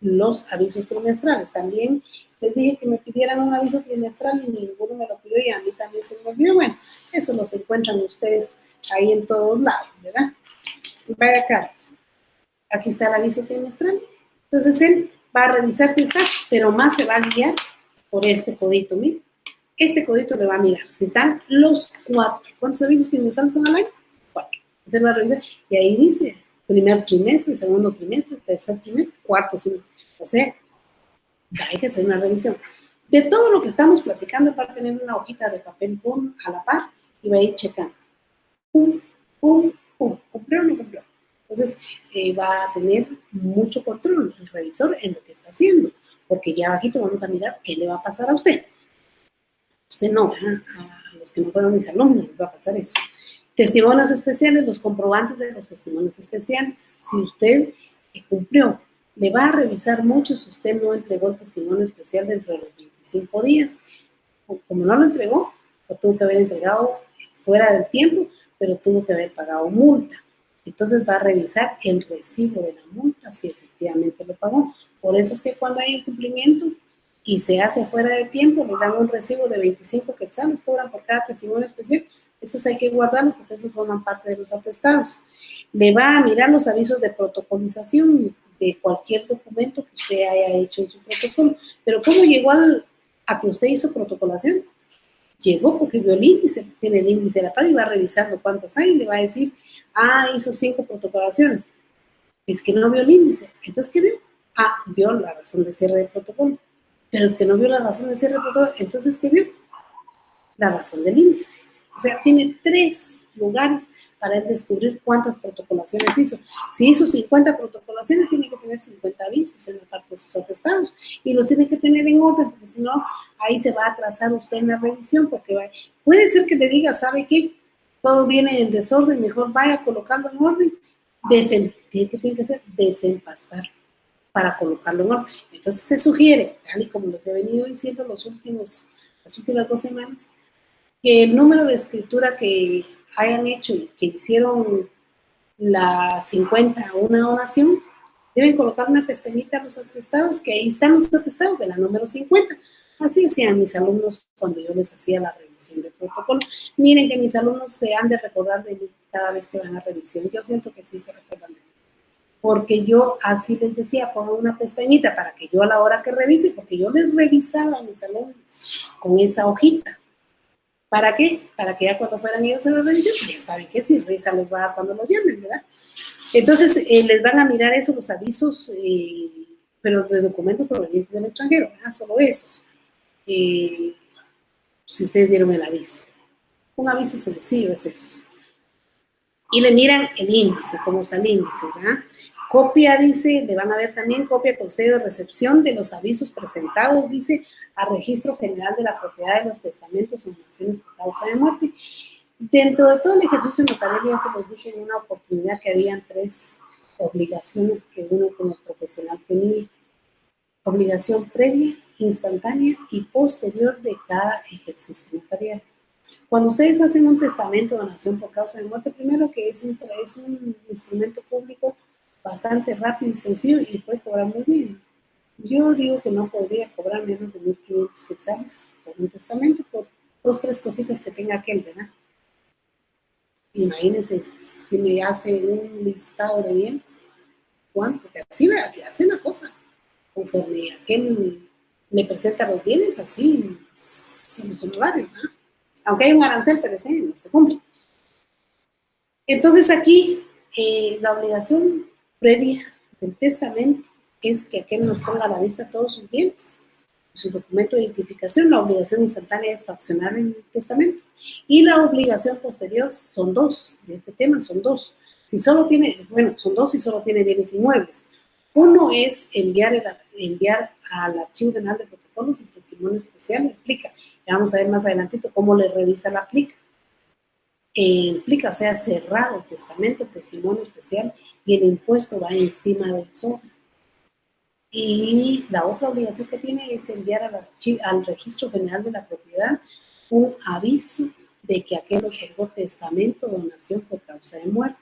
los avisos trimestrales. También les dije que me pidieran un aviso trimestral y ninguno me lo pidió y a mí también se me olvidó. Bueno, eso los encuentran ustedes ahí en todos lados, ¿verdad? Vaya acá, aquí está el aviso trimestral. Entonces él va a revisar si está, pero más se va a guiar por este codito, miren. Este codito le va a mirar si están los 4. ¿Cuántos avisos trimestrales son al año? 4. Se va a revisar y ahí dice primer trimestre, segundo trimestre, tercer trimestre, cuarto, cinco. O sea, hay que hacer una revisión. De todo lo que estamos platicando va a tener una hojita de papel pum a la par y va a ir checando. Pum, pum, pum. ¿Cumplió o no cumplió? Entonces, va a tener mucho control el revisor en lo que está haciendo, porque ya abajito vamos a mirar qué le va a pasar a usted. Usted no, a los que no fueron mis alumnos les va a pasar eso. Testimonios especiales, los comprobantes de los testimonios especiales. Si usted cumplió, le va a revisar mucho si usted no entregó el testimonio especial dentro de los 25 días. Como no lo entregó, lo tuvo que haber entregado fuera del tiempo, pero tuvo que haber pagado multa. Entonces va a revisar el recibo de la multa si efectivamente lo pagó. Por eso es que cuando hay incumplimiento y se hace fuera de tiempo, le dan un recibo de 25 quetzales, cobran por cada testimonio especial. Esos hay que guardarlos porque esos forman parte de los atestados. Le va a mirar los avisos de protocolización de cualquier documento que usted haya hecho en su protocolo. Pero ¿cómo llegó a que usted hizo protocolaciones? Llegó porque vio el índice, tiene el índice de la par y va revisando cuántas hay y le va a decir, hizo 5 protocolaciones. Es que no vio el índice. Entonces, ¿qué vio? Vio la razón de cierre de protocolo. Pero es que no vio la razón de cierre de protocolo. Entonces, ¿qué vio? La razón del índice. O sea, tiene 3 lugares para él descubrir cuántas protocolaciones hizo. Si hizo 50 protocolaciones, tiene que tener 50 avisos en la parte de sus atestados y los tiene que tener en orden, porque si no, ahí se va a atrasar usted en la revisión, porque puede ser que le diga, ¿sabe qué? Todo viene en desorden, mejor vaya a colocarlo en orden. ¿Qué tiene que hacer? Desempastar para colocarlo en orden. Entonces se sugiere, tal y como les he venido diciendo las últimas 2 semanas, que el número de escritura que hayan hecho y que hicieron la 50 una donación, deben colocar una pestañita a los atestados, que ahí están los atestados de la número 50. Así hacían mis alumnos cuando yo les hacía la revisión del protocolo. Miren que mis alumnos se han de recordar de mí cada vez que van a revisión. Yo siento que sí se recuerdan de mí. Porque yo así les decía, pongan una pestañita para que yo a la hora que revise, porque yo les revisaba a mis alumnos con esa hojita. ¿Para qué? Para que ya cuando fueran ellos a la revisión, ya saben que si risa les va a dar cuando los llamen, ¿verdad? Entonces, les van a mirar eso, los avisos, pero de documentos provenientes del extranjero, solo esos. Si ustedes dieron el aviso. Un aviso sencillo es eso. Y le miran el índice, cómo está el índice, ¿verdad? Copia, dice, le van a ver también copia con sello de recepción de los avisos presentados, dice, al Registro General de la Propiedad de los Testamentos o donaciones por causa de muerte. Dentro de todo el ejercicio notarial, ya se los dije en una oportunidad que habían 3 obligaciones que uno como profesional tenía. Obligación previa, instantánea y posterior de cada ejercicio notarial. Cuando ustedes hacen un testamento de donación por causa de muerte, primero que es un instrumento público bastante rápido y sencillo y puede cobrar muy bien. Yo digo que no podría cobrar menos de 1.500 quetzales por un testamento, por 2, 3 cositas que tenga aquel, ¿verdad? Imagínense si me hace un listado de bienes, ¿cuánto? Porque así vea que hace una cosa, conforme aquel le presenta los bienes, así son varios, ¿no? Aunque hay un arancel, pero ese no se cumple. Entonces aquí la obligación previa del testamento es que aquel nos ponga a la vista todos sus bienes, su documento de identificación. La obligación instantánea es fraccionar en el testamento y la obligación posterior son 2, de este tema son 2. Si solo tiene, bueno, son dos si solo tiene bienes inmuebles. Uno es enviar al Archivo General de Protocolos el testimonio especial, implica, ya vamos a ver más adelantito cómo le revisa la aplica. Implica, o sea, cerrar el testamento, el testimonio especial, y el impuesto va encima del sobre. Y la otra obligación que tiene es enviar al Registro General de la Propiedad un aviso de que aquel otorgó testamento o donación por causa de muerte.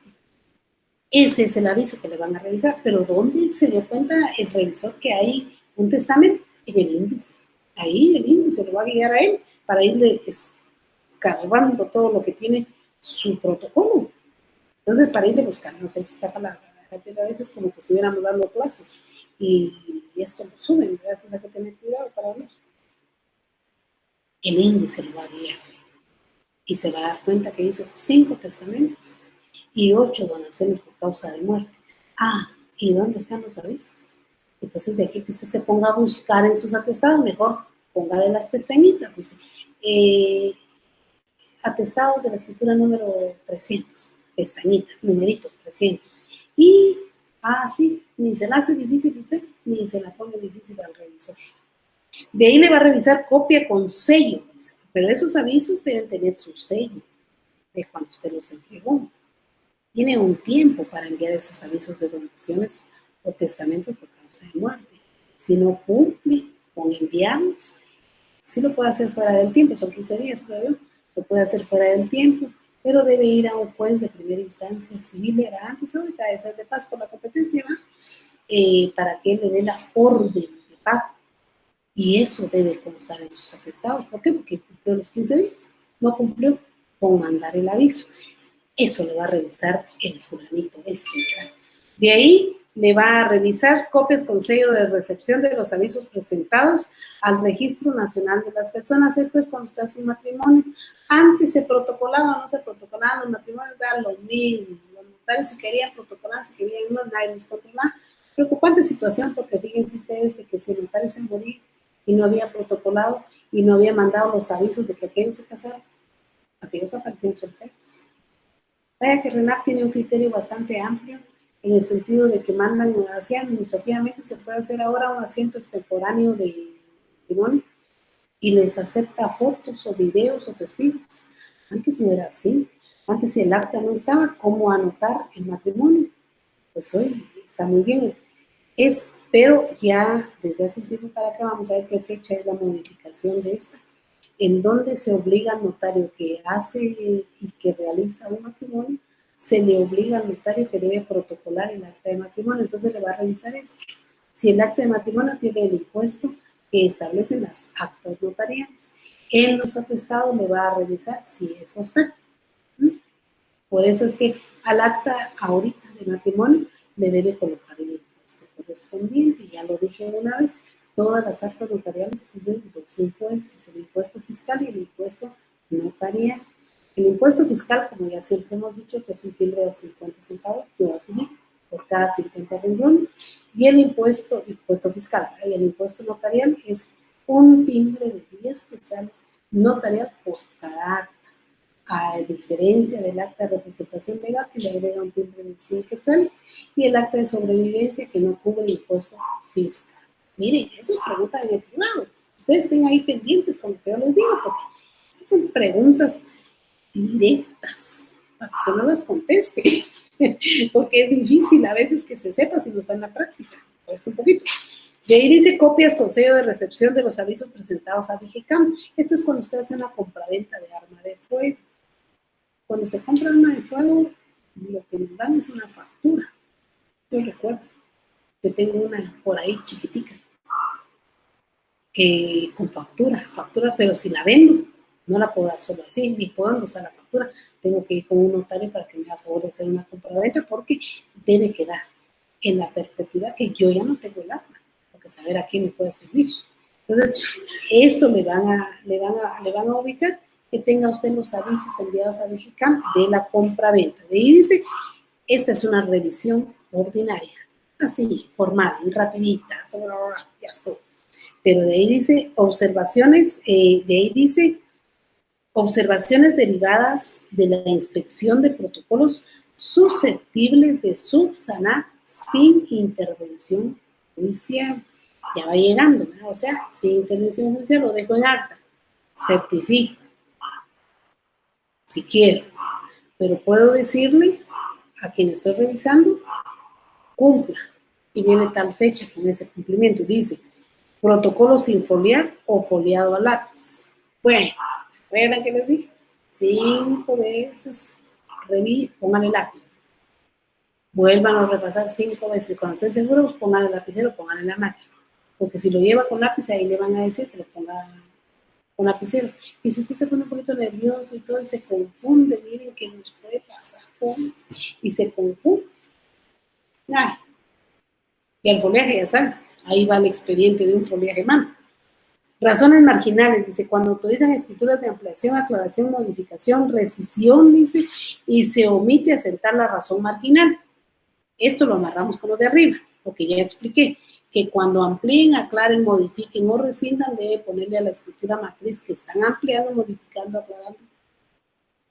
Ese es el aviso que le van a revisar, pero ¿dónde se dio cuenta el revisor que hay un testamento? En el índice. Ahí el índice lo va a guiar a él para irle escarbando todo lo que tiene su protocolo. Entonces, para irle buscando, no sé si esa palabra, pero a veces como que estuviéramos dando clases y esto lo suben, ¿verdad? Tienes que tener cuidado para hablar. El índice lo va a guiar y se va a dar cuenta que hizo 5 testamentos y 8 donaciones por causa de muerte. Ah, ¿y dónde están los avisos? Entonces, de aquí que usted se ponga a buscar en sus atestados, mejor póngale las pestañitas, dice, atestados de la escritura número 300, pestañita, numerito 300. Y, sí, ni se la hace difícil usted, ni se la pone difícil al revisor. De ahí le va a revisar copia con sello, pero esos avisos deben tener su sello de cuando usted los entregó. Tiene un tiempo para enviar esos avisos de donaciones o testamentos por causa de muerte. Si no cumple con enviarlos, sí lo puede hacer fuera del tiempo, son 15 días, creo yo, lo puede hacer fuera del tiempo, pero debe ir a un juez de primera instancia civil, era antes, ahorita de ser de paz por la competencia, ¿va? Para que él le dé la orden de pago. Y eso debe constar en sus atestados. ¿Por qué? Porque cumplió los 15 días. No cumplió con mandar el aviso. Eso lo va a revisar el fulanito ¿verdad? De ahí le va a revisar copias con sello de recepción de los avisos presentados al Registro Nacional de las Personas. Esto es cuando usted hace un matrimonio. Antes se protocolaba o no se protocolaban los matrimonios, eran los mismos. Los notarios si querían protocolar, si querían no, nadie los controlaba. Preocupante situación porque fíjense ustedes de que si el notario se moría y no había protocolado y no había mandado los avisos de que aquellos se casaron, aquellos aparecían solteros. Vaya que RENAP tiene un criterio bastante amplio en el sentido de que mandan, así administrativamente se puede hacer ahora un asiento extemporáneo de matrimonio y les acepta fotos o videos o testigos. Antes no era así. Antes si el acta no estaba, ¿cómo anotar el matrimonio? Pues hoy está muy bien. Pero ya desde hace un tiempo para acá vamos a ver qué fecha es la modificación de esta, en donde se obliga al notario que hace y que realiza un matrimonio, se le obliga al notario que debe protocolar el acta de matrimonio. Entonces le va a revisar esto. Si el acta de matrimonio tiene el impuesto que establecen las actas notariales, en los atestados le va a revisar si eso está. Por eso es que al acta ahorita de matrimonio le debe colocar el impuesto correspondiente. Ya lo dije una vez, todas las actas notariales cubren 2 impuestos, el impuesto fiscal y el impuesto notarial. El impuesto fiscal, como ya siempre hemos dicho, que es un timbre de 50 centavos, que va a subir por cada 50 renglones, y el impuesto fiscal y el impuesto notarial es un timbre de 10 quetzales notarial por cada acta. A diferencia del acta de representación legal, que le agrega un timbre de 100 quetzales, y el acta de sobrevivencia, que no cubre el impuesto fiscal. Miren, eso es pregunta en el privado. Ustedes estén ahí pendientes con lo que yo les digo, porque son preguntas directas, para que usted no las conteste, porque es difícil a veces que se sepa si no está en la práctica. Cuesta un poquito. De ahí dice copias con sello de recepción de los avisos presentados a Vigecam. Esto es cuando usted hace una compraventa de arma de fuego. Cuando se compra arma de fuego, lo que nos dan es una factura. Yo recuerdo que tengo una por ahí chiquitica, que con factura, pero si la vendo, no la puedo dar solo así, ni puedo usar la factura. Tengo que ir con un notario para que me haga favor de hacer una compraventa, porque debe quedar en la perpetuidad que yo ya no tengo el arma, porque saber a quién me puede servir. Entonces, esto le van a ubicar que tenga usted los avisos enviados a Vigecam de la compraventa. De ahí dice, esta es una revisión ordinaria, así, formal, rapidita, ya está. Pero de ahí dice observaciones, observaciones derivadas de la inspección de protocolos susceptibles de subsanar sin intervención judicial. Ya va llegando, ¿verdad? O sea, sin intervención judicial lo dejo en acta, certifico, si quiero, pero puedo decirle a quien estoy revisando, cumpla, y viene tal fecha con ese cumplimiento, dice, protocolo sin foliar o foliado a lápiz. Bueno, ¿recuerdan que les dije? 5 veces, pónganle lápiz. Vuelvan a repasar 5 veces. Cuando estén seguros, pongan el lapicero, pongan en la máquina. Porque si lo lleva con lápiz, ahí le van a decir que lo ponga con lapicero. Y si usted se pone un poquito nervioso y todo, y se confunde, miren que nos puede pasar cosas, y se confunde. Ay. Y al foliaje, ya saben, ahí va el expediente de un foliaje mano. Razones marginales, dice, cuando autorizan escrituras de ampliación, aclaración, modificación, rescisión, dice, y se omite asentar la razón marginal. Esto lo amarramos con lo de arriba, porque ya expliqué, que cuando amplíen, aclaren, modifiquen o rescindan, debe ponerle a la escritura matriz que están ampliando, modificando, aclarando,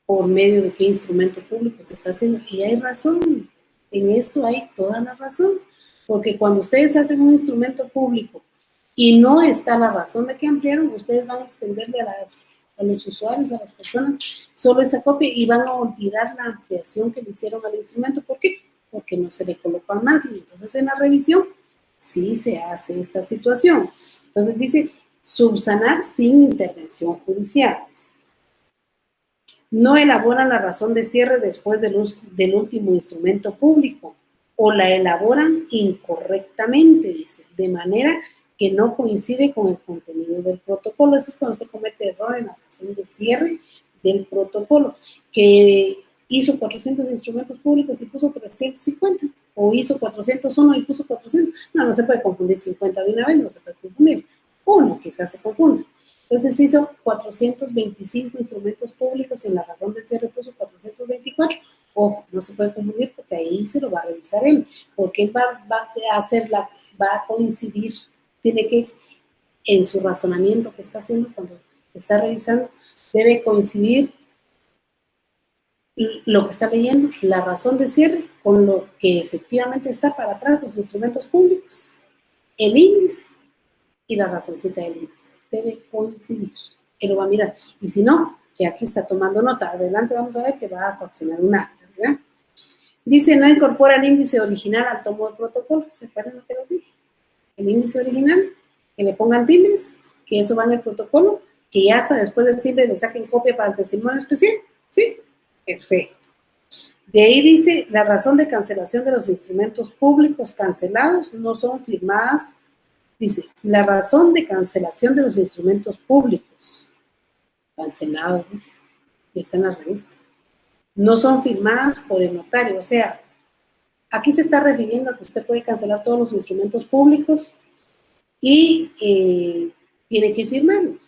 por medio de qué instrumento público se está haciendo. Y hay razón, en esto hay toda la razón, porque cuando ustedes hacen un instrumento público y no está la razón de que ampliaron, ustedes van a extenderle a los usuarios, a las personas, solo esa copia y van a olvidar la ampliación que le hicieron al instrumento. ¿Por qué? Porque no se le colocó al margen. Entonces, en la revisión sí se hace esta situación. Entonces, dice, subsanar sin intervención judicial. No elaboran la razón de cierre después del último instrumento público o la elaboran incorrectamente, dice, de manera que no coincide con el contenido del protocolo. Eso es cuando se comete error en la razón de cierre del protocolo, que hizo 400 instrumentos públicos y puso 350, o hizo 401 y puso 400. No se puede confundir 50 de una vez, no se puede confundir. Uno quizás se confunda. Entonces hizo 425 instrumentos públicos y en la razón de cierre puso 424. Ojo, no se puede confundir porque ahí se lo va a revisar él, porque él va a coincidir, tiene que, en su razonamiento que está haciendo cuando está revisando, debe coincidir lo que está leyendo, la razón de cierre, con lo que efectivamente está para atrás, los instrumentos públicos, el índice y la razoncita del índice. Debe coincidir. Él lo va a mirar. Y si no, que aquí está tomando nota. Adelante vamos a ver que va a fraccionar un acta, ¿verdad? Dice, no incorpora el índice original al tomo del protocolo. ¿Se acuerdan lo que les dije? El índice original, que le pongan timbres, que eso va en el protocolo, que ya hasta después del timbre le saquen copia para el testimonio especial. ¿Sí? Perfecto. De ahí dice, la razón de cancelación de los instrumentos públicos cancelados no son firmadas. Dice, la razón de cancelación de los instrumentos públicos cancelados, dice, y está en la revista, no son firmadas por el notario. O sea, aquí se está refiriendo a que usted puede cancelar todos los instrumentos públicos y tiene que firmarlos.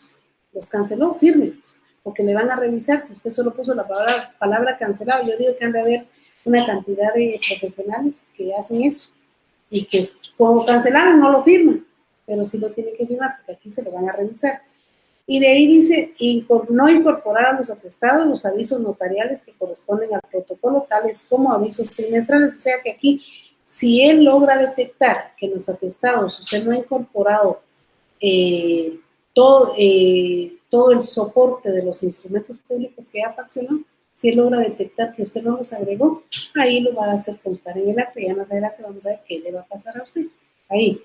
Los canceló, fírmelos, porque le van a revisar. Si usted solo puso la palabra cancelado, yo digo que han de haber una cantidad de profesionales que hacen eso y que como cancelaron no lo firman, pero sí lo tiene que firmar porque aquí se lo van a revisar. Y de ahí dice, no incorporar a los atestados los avisos notariales que corresponden al protocolo, tales como avisos trimestrales. O sea que aquí, si él logra detectar que en los atestados usted no ha incorporado todo el soporte de los instrumentos públicos que ya fraccionó, si él logra detectar que usted no los agregó, ahí lo va a hacer constar en el acta. Y ya más adelante vamos a ver qué le va a pasar a usted. Ahí.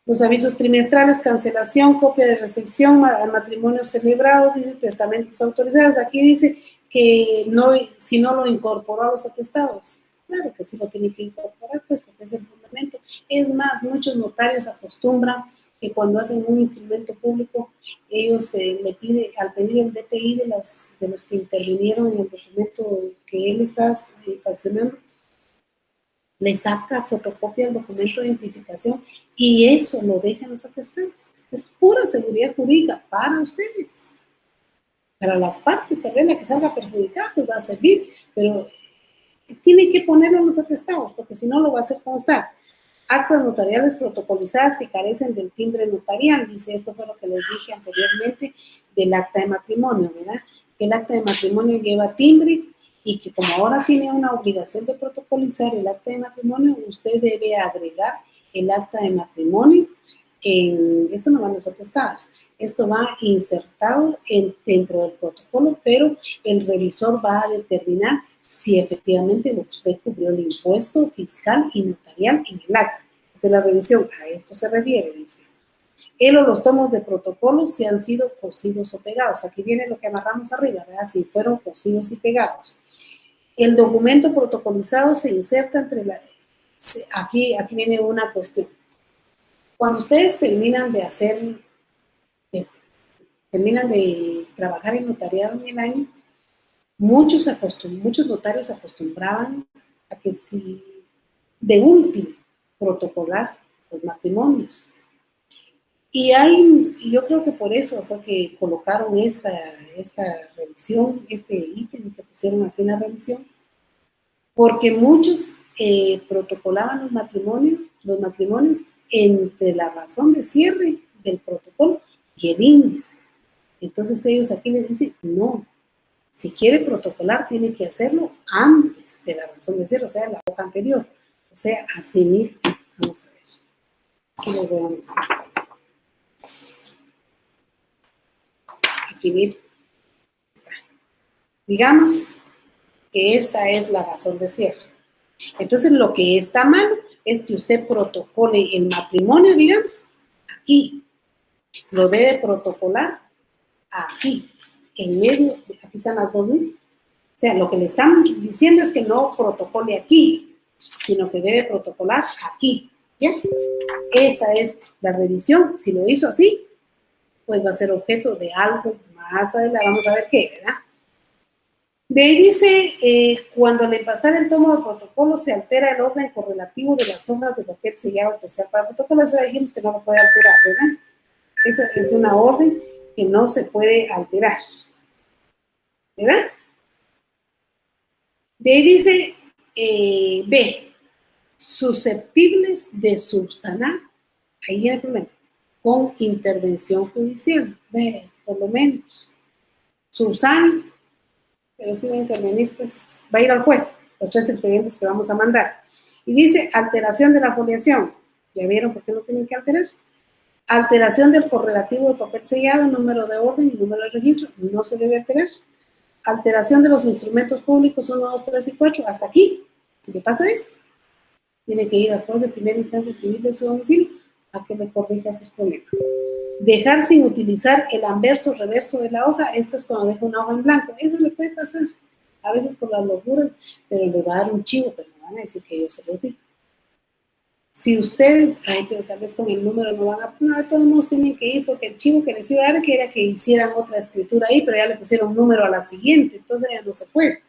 Los avisos trimestrales, cancelación, copia de recepción, matrimonios celebrados, dice testamentos autorizados. Aquí dice que no, si no lo incorporó a los atestados. Claro que sí lo tiene que incorporar, pues, porque es el fundamento. Es más, muchos notarios acostumbran que cuando hacen un instrumento público, ellos le piden, al pedir el DPI de los que intervinieron en el documento que él está fraccionando, le saca fotocopia del documento de identificación y eso lo dejan los atestados. Es pura seguridad jurídica para ustedes. Para las partes, tal vez la que salga perjudicada, pues va a servir, pero tiene que ponerlo en los atestados, porque si no lo va a hacer constar. Actas notariales protocolizadas que carecen del timbre notarial, dice, esto fue lo que les dije anteriormente del acta de matrimonio, ¿verdad? Que el acta de matrimonio lleva timbre y que como ahora tiene una obligación de protocolizar el acta de matrimonio, usted debe agregar el acta de matrimonio. Esto no va en los atestados, esto va insertado dentro del protocolo, pero el revisor va a determinar si efectivamente usted cubrió el impuesto fiscal y notarial en el acta. Esta es la revisión, a esto se refiere, dice. Él o los tomos de protocolo si han sido cosidos o pegados. Aquí viene lo que amarramos arriba, ¿verdad? Si fueron cosidos y pegados. El documento protocolizado se inserta entre la... Aquí viene una cuestión. Cuando ustedes terminan de trabajar en notariado en el año, muchos notarios acostumbraban a que si de último protocolar los matrimonios. Y yo creo que por eso fue que colocaron esta revisión, este ítem que pusieron aquí en la revisión, porque muchos protocolaban los matrimonios entre la razón de cierre del protocolo y el índice. Entonces ellos aquí les dicen, no, si quiere protocolar tiene que hacerlo antes de la razón de cierre, o sea, la hoja anterior, o sea, así mismo. Vamos a ver. Aquí les voy a mostrar. Aquí digamos que esta es la razón de cierre. Entonces, lo que está mal es que usted protocole el matrimonio, digamos, aquí. Lo debe protocolar aquí, en medio, aquí están las 2000. O sea, lo que le están diciendo es que no protocole aquí, sino que debe protocolar aquí. ¿Ya? Esa es la revisión. Si lo hizo así, pues va a ser objeto de algo más adelante. Vamos a ver qué, ¿verdad? De ahí dice, cuando al empastar el tomo de protocolo se altera el orden correlativo de las hojas de papel sellado especial para protocolo. Eso ya dijimos que no lo puede alterar, ¿verdad? Esa es una orden que no se puede alterar, ¿verdad? De ahí dice, B, susceptibles de subsanar, ahí viene el problema, con intervención judicial, ¿ves? Por lo menos. Subsanar, pero si va a intervenir, pues va a ir al juez, los 3 expedientes que vamos a mandar. Y dice alteración de la foliación. ¿Ya vieron por qué no tienen que alterar? Alteración del correlativo de papel sellado, número de orden y número de registro, no se debe alterar. Alteración de los instrumentos públicos 1, 2, 3 y 4, hasta aquí. Si le pasa esto, tiene que ir al juez de primera instancia civil de su domicilio a que le corrija sus problemas. Dejar sin utilizar el anverso reverso de la hoja, esto es cuando deja una hoja en blanco. Eso le puede pasar, a veces por las locuras, pero le va a dar un chivo, pero no van a decir que yo se los digo. Si usted, pero tal vez con el número no van a, no, de todos modos tienen que ir, porque el chivo que les iba a dar que era que hicieran otra escritura ahí, pero ya le pusieron un número a la siguiente, entonces ya no se puede,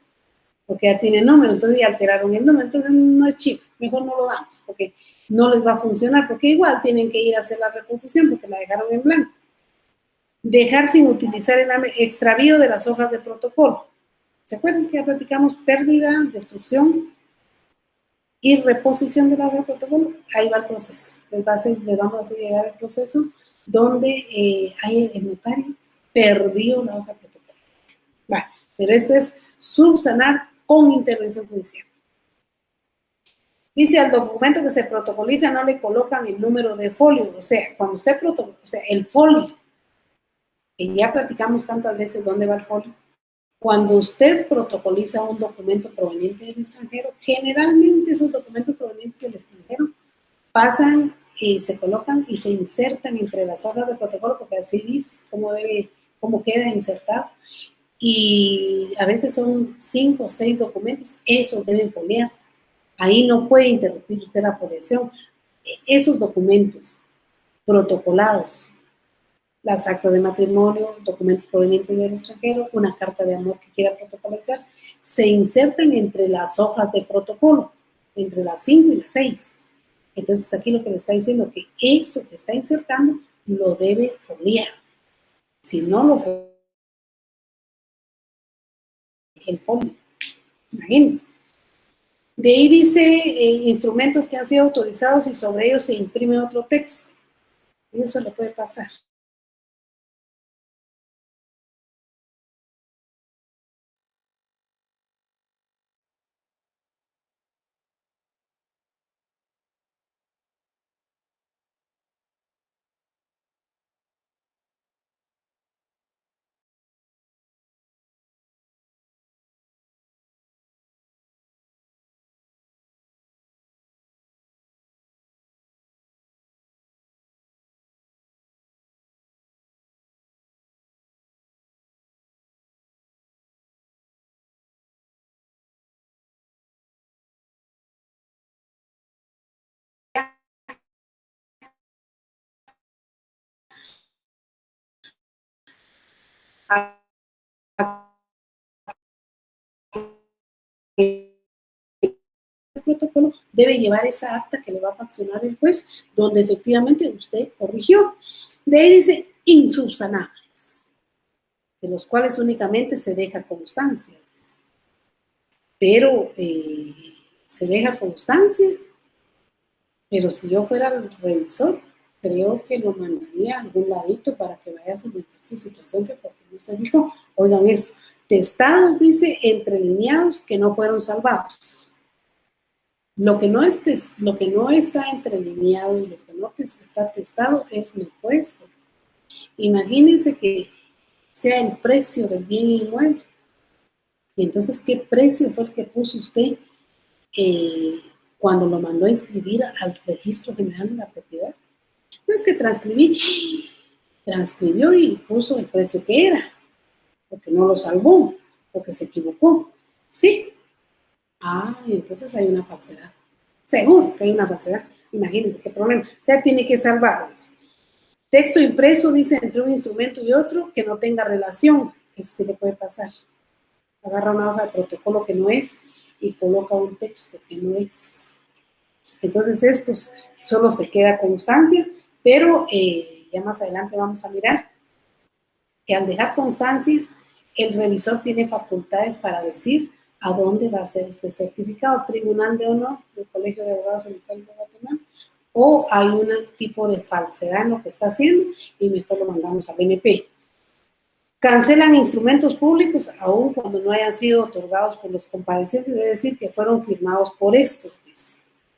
porque ya tiene número, entonces ya alteraron el número, entonces no es chivo, mejor no lo damos, porque no les va a funcionar, porque igual tienen que ir a hacer la reposición, porque la dejaron en blanco. Dejar sin utilizar el extravío de las hojas de protocolo. ¿Se acuerdan que ya platicamos pérdida, destrucción y reposición de la hoja de protocolo? Ahí va el proceso. Les vamos a hacer llegar el proceso donde hay el notario perdió la hoja de protocolo. Vale, pero esto es subsanar con intervención judicial. Dice, al documento que se protocoliza no le colocan el número de folio, o sea, cuando usted protocoliza, o sea, el folio, que ya platicamos tantas veces dónde va el folio. Cuando usted protocoliza un documento proveniente del extranjero, generalmente esos documentos provenientes del extranjero pasan y se colocan y se insertan entre las hojas de protocolo, porque así dice cómo queda insertado. Y a veces son 5 o 6 documentos, esos deben foliarse. Ahí no puede interrumpir usted la foliación. Esos documentos protocolados, las actas de matrimonio, documentos provenientes del extranjero, una carta de amor que quiera protocolizar, se insertan entre las hojas de protocolo, entre las 5 y las 6. Entonces aquí lo que le está diciendo es que eso que está insertando lo debe foliar. Si no lo folia, el folio, imagínense. De ahí dice instrumentos que han sido autorizados y sobre ellos se imprime otro texto. Y eso le puede pasar. protocolo, debe llevar esa acta que le va a faccionar el juez, donde efectivamente usted corrigió. De ahí dice insubsanables, de los cuales únicamente se deja constancia. Pero se deja constancia, pero si yo fuera el revisor, creo que lo mandaría a algún ladito para que vaya a solventar su situación, que porque no se dijo, oigan esto, testados, dice, entrelineados que no fueron salvados. Lo que no está entrelineado y lo que no está testado es lo opuesto. Imagínense que sea el precio del bien inmueble. Y entonces, ¿qué precio fue el que puso usted cuando lo mandó a inscribir al Registro General de la Propiedad? No es que transcribió y puso el precio que era, porque no lo salvó, porque se equivocó. Sí. Y entonces hay una falsedad. Seguro que hay una falsedad. Imagínense qué problema. O sea, tiene que salvarlo. Texto impreso, dice, entre un instrumento y otro, que no tenga relación. Eso sí le puede pasar. Agarra una hoja de protocolo que no es y coloca un texto que no es. Entonces, esto solo se queda constancia, pero ya más adelante vamos a mirar que al dejar constancia, el revisor tiene facultades para decir a dónde va a ser usted certificado, Tribunal de Honor del Colegio de Abogados Sanitarios de Guatemala, o hay un tipo de falsedad en lo que está haciendo y mejor lo mandamos al MP. Cancelan instrumentos públicos aun cuando no hayan sido otorgados por los comparecientes, es decir, que fueron firmados por estos.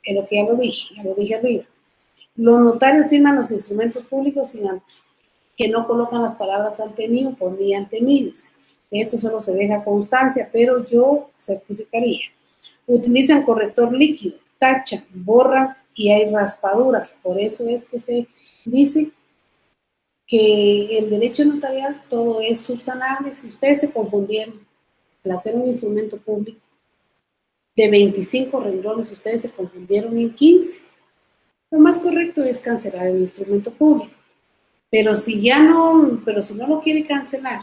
Es lo que ya lo dije arriba. Los notarios firman los instrumentos públicos que no colocan las palabras ante mí o por mí ante mí. Esto solo se deja constancia, pero yo certificaría. Utilizan corrector líquido, tachan, borran y hay raspaduras. Por eso es que se dice que el derecho notarial todo es subsanable. Si ustedes se confundieron al hacer un instrumento público de 25 renglones, ustedes se confundieron en 15, lo más correcto es cancelar el instrumento público. Pero si no lo quiere cancelar,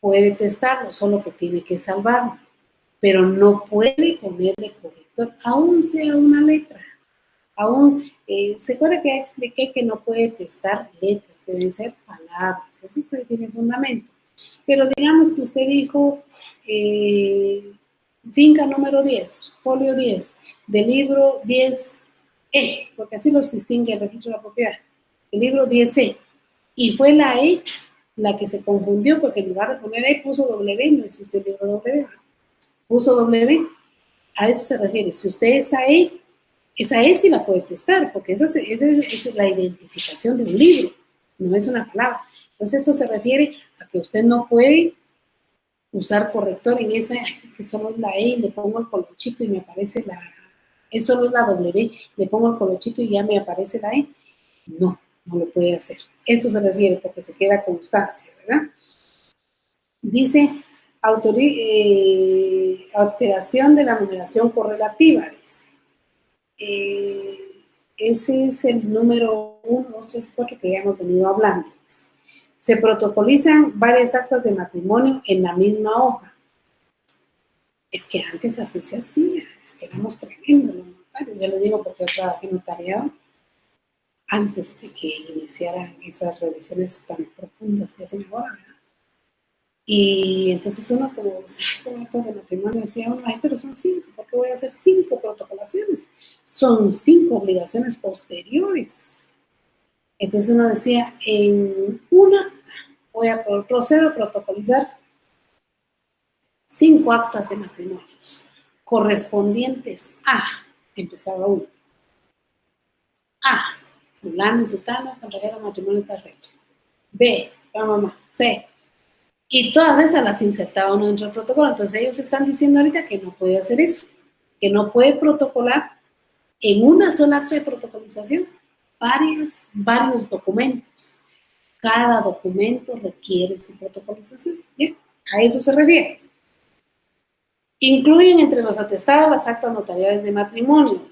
puede testarlo, solo que tiene que salvarlo. Pero no puede ponerle corrector, aún sea una letra. ¿Se acuerda que ya expliqué que no puede testar letras? Deben ser palabras. Eso usted tiene fundamento. Pero digamos que usted dijo finca número 10, folio 10, del libro 10E, porque así los distingue el registro de la propiedad. El libro 10E. Y fue la E la que se confundió, porque en lugar de poner E puso W, no existe el libro W. Puso W, a eso se refiere. Si usted esa E sí la puede testar, porque esa es la identificación de un libro, no es una palabra. Entonces esto se refiere a que usted no puede usar corrector en esa, es que solo es la E, le pongo el colochito y me aparece es solo la W, le pongo el colochito y ya me aparece la E. No lo puede hacer. Esto se refiere porque se queda constancia, ¿verdad? Dice, alteración de la numeración correlativa, dice. Ese es el número 1, 2, 3, 4 que ya hemos venido hablando. Dice. Se protocolizan varias actas de matrimonio en la misma hoja. Es que antes así se hacía, es que éramos tremendos los notarios. Ya lo digo porque yo trabajé en notariado antes de que iniciaran esas revisiones tan profundas que hacen ahora, ¿verdad? Y entonces uno como se hace un acto de matrimonio decía uno, pero son 5, ¿por qué voy a hacer 5 protocolaciones? Son 5 obligaciones posteriores. Entonces uno decía, en una procedo a protocolizar 5 actas de matrimonio correspondientes a, empezaba uno, A, fulano y sutano contrajeron matrimonio tal fecha. B, mamá, C. Y todas esas las insertaba uno dentro del protocolo. Entonces ellos están diciendo ahorita que no puede hacer eso, que no puede protocolar en una sola acta de protocolización varios documentos. Cada documento requiere su protocolización. ¿Bien? A eso se refiere. Incluyen entre los atestados las actas notariales de matrimonio.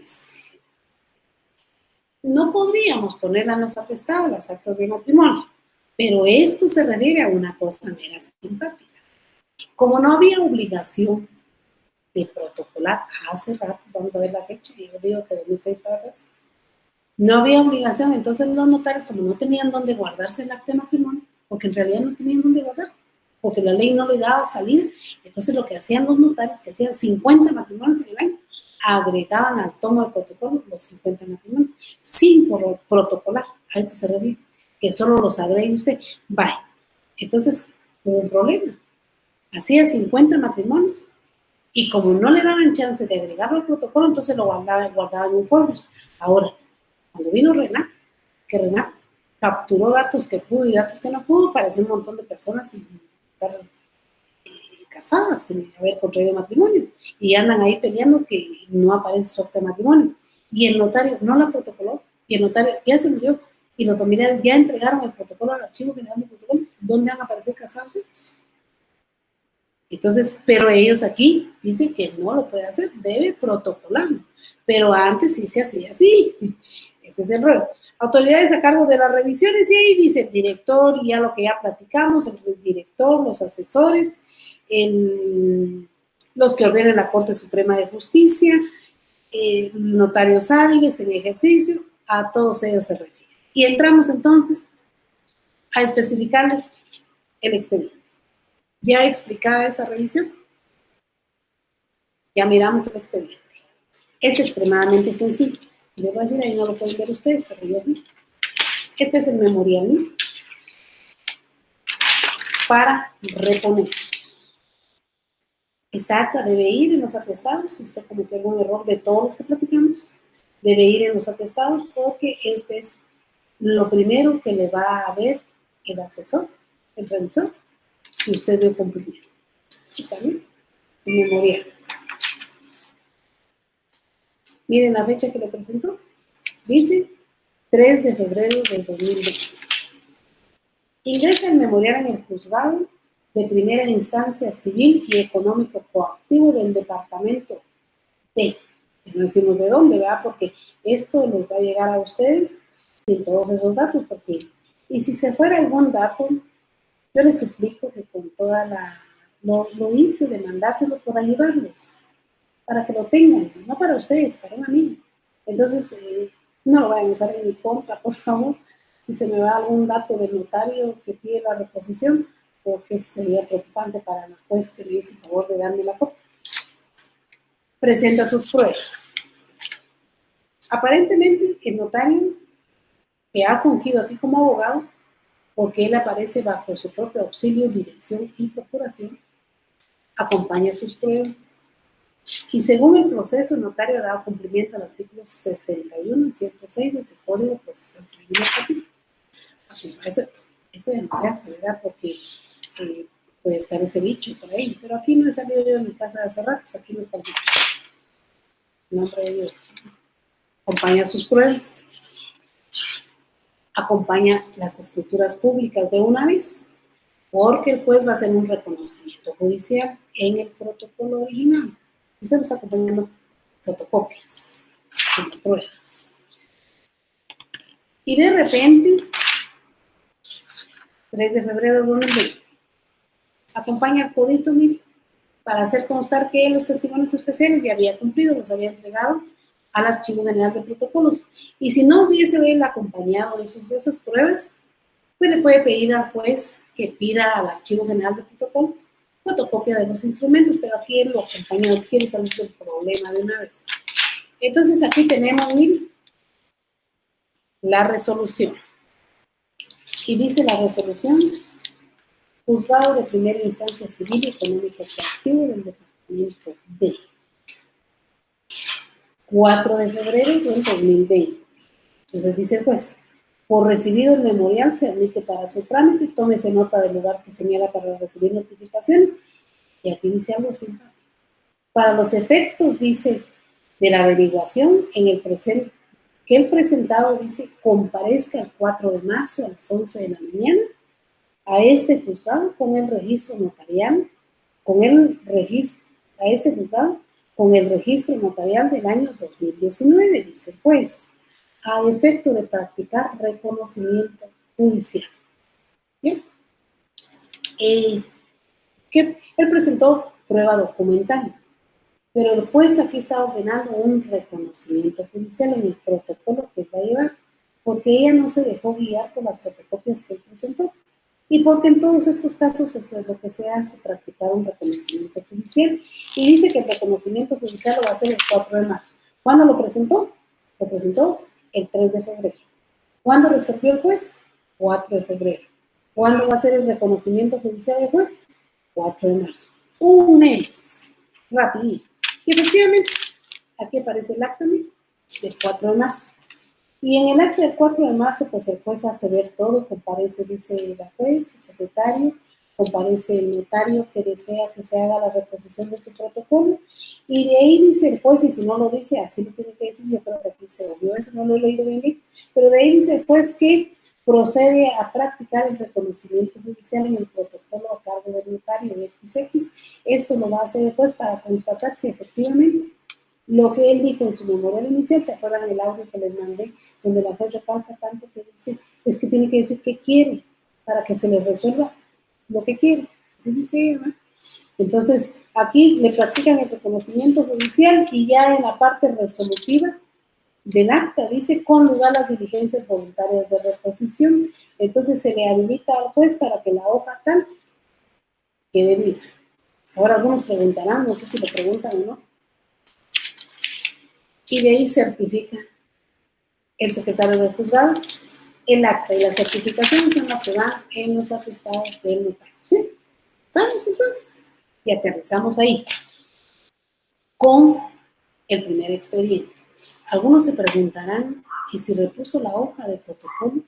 No podríamos ponerlas en los atestados, las actas de matrimonio, pero esto se refiere a una cosa mera simpática. Como no había obligación de protocolar hace rato, vamos a ver la fecha, y yo digo que 2006 para atrás, no había obligación. Entonces los notarios, como no tenían dónde guardarse el acta de matrimonio, porque en realidad no tenían dónde guardar, porque la ley no le daba salida, entonces lo que hacían los notarios, que hacían 50 matrimonios en el año, agregaban al tomo de protocolo los 50 matrimonios, sin protocolar. A esto se refiere, que solo los agregue usted. Vaya. Entonces, hubo un problema. Hacía 50 matrimonios y como no le daban chance de agregarlo al protocolo, entonces lo guardaban en un folder. Ahora, cuando vino Renat, que Renat capturó datos que pudo y datos que no pudo, apareció un montón de personas sin estar casadas, sin haber contraído matrimonio, y andan ahí peleando que no aparece su acta de matrimonio. Y el notario no la protocoló, y el notario ya se murió, y los familiares ya entregaron el protocolo al Archivo General de Protocolos. ¿Dónde van a aparecer casados estos? Entonces, pero ellos aquí dicen que no lo puede hacer, debe protocolarlo. Pero antes sí se hacía así. Ese es el rollo. Autoridades a cargo de las revisiones, y ahí dice el director, y ya lo que ya platicamos, el director, los asesores, los que ordenen la Corte Suprema de Justicia, notarios hábiles en ejercicio, a todos ellos se refiere. Y entramos entonces a especificarles el expediente. Ya explicada esa revisión, ya miramos el expediente. Es extremadamente sencillo. Les voy a decir, ahí no lo pueden ver ustedes, pero yo sí. Este es el memorial, ¿no?, para reponer. Esta acta debe ir en los atestados. Si usted cometió algún error de todos los que platicamos, debe ir en los atestados, porque este es lo primero que le va a ver el asesor, el revisor, si usted dio cumplimiento. ¿Está bien? El memorial. Miren la fecha que le presentó. Dice 3 de febrero del 2020. Ingresa el memorial en el juzgado de primera instancia civil y económico coactivo del departamento D. No decimos de dónde, ¿verdad? Porque esto les va a llegar a ustedes sin todos esos datos. Porque, y si se fuera algún dato, yo les suplico que con toda la... Lo hice de mandárselo por ayudarlos, para que lo tengan, no para ustedes, para un amigo. Entonces, no lo vayan a usar en mi contra, por favor. Si se me va algún dato del notario que pide la reposición, porque eso sería preocupante para la juez que me hizo el favor de darme la copia. Presenta sus pruebas. Aparentemente, el notario que ha fungido aquí como abogado, porque él aparece bajo su propio auxilio, dirección y procuración, acompaña sus pruebas. Y según el proceso, el notario ha dado cumplimiento al artículo 61 y 106 de su Código Procesal Civil. Esto ya no se hace, ¿verdad? Porque puede estar ese bicho por ahí. Pero aquí no he salido yo de mi casa de hace ratos, aquí no está el bicho. En nombre de Dios. Acompaña sus pruebas. Acompaña las escrituras públicas de una vez, porque el juez va a hacer un reconocimiento judicial en el protocolo original. Y se lo está acompañando fotocopias, como pruebas. Y de repente, 3 de febrero de 2020, acompaña al codito, mire, para hacer constar que los testimonios especiales ya había cumplido, los había entregado al Archivo General de Protocolos. Y si no hubiese él acompañado esas pruebas, pues le puede pedir al juez que pida al Archivo General de Protocolos fotocopia de los instrumentos, pero aquí él lo acompaña, él quiere salir del problema de una vez. Entonces aquí tenemos, miren, la resolución. Y dice la resolución: Juzgado de Primera Instancia Civil y Económico Coactivo del Departamento D. 4 de febrero del 2020. Entonces dice el juez: por recibido el memorial se admite para su trámite, tómese nota del lugar que señala para recibir notificaciones. Y aquí dice algo simple. Para los efectos, dice, de la averiguación, en el presente, que el presentado, dice, comparezca el 4 de marzo a las 11 de la mañana a este juzgado con el registro notarial, a este juzgado con el registro notarial del año 2019, dice el juez, a efecto de practicar reconocimiento judicial. ¿Bien? Que él presentó prueba documental. Pero el juez aquí está ordenando un reconocimiento judicial en el protocolo que va a llevar, porque ella no se dejó guiar por las fotocopias que él presentó. Y porque en todos estos casos eso es lo que se hace, practicar un reconocimiento judicial. Y dice que el reconocimiento judicial lo va a hacer el 4 de marzo. ¿Cuándo lo presentó? Lo presentó el 3 de febrero. ¿Cuándo resolvió el juez? 4 de febrero. ¿Cuándo va a ser el reconocimiento judicial del juez? 4 de marzo. Un mes. Rapidito. Y efectivamente, aquí aparece el acta del 4 de marzo. Y en el acta del 4 de marzo, pues el juez hace ver todo, comparece, dice la juez, el secretario, comparece el notario que desea que se haga la reposición de su protocolo, y de ahí dice el juez, y si no lo dice, así lo tiene que decir, yo creo que aquí se obvió eso, no lo he leído bien, pero de ahí dice el juez que procede a practicar el reconocimiento judicial en el protocolo a cargo del notario de XX. Esto lo va a hacer el juez para constatar si efectivamente lo que él dijo en su memorial inicial. ¿Se acuerdan del audio que les mandé? Donde la juez recalca tanto que dice, es que tiene que decir qué quiere para que se le resuelva lo que quiere. Así dice ella, ¿no? Entonces, aquí le practican el reconocimiento judicial y ya en la parte resolutiva del acta dice con lugar las diligencias voluntarias de reposición. Entonces se le habilita al juez para que la hoja tal quede viva. Ahora algunos preguntarán, no sé si lo preguntan o no, y de ahí certifica el secretario del juzgado el acta, y las certificaciones son las que van en los atestados del notario. ¿Sí? Vamos entonces y aterrizamos ahí con el primer expediente. Algunos se preguntarán, ¿y si repuso la hoja de protocolo?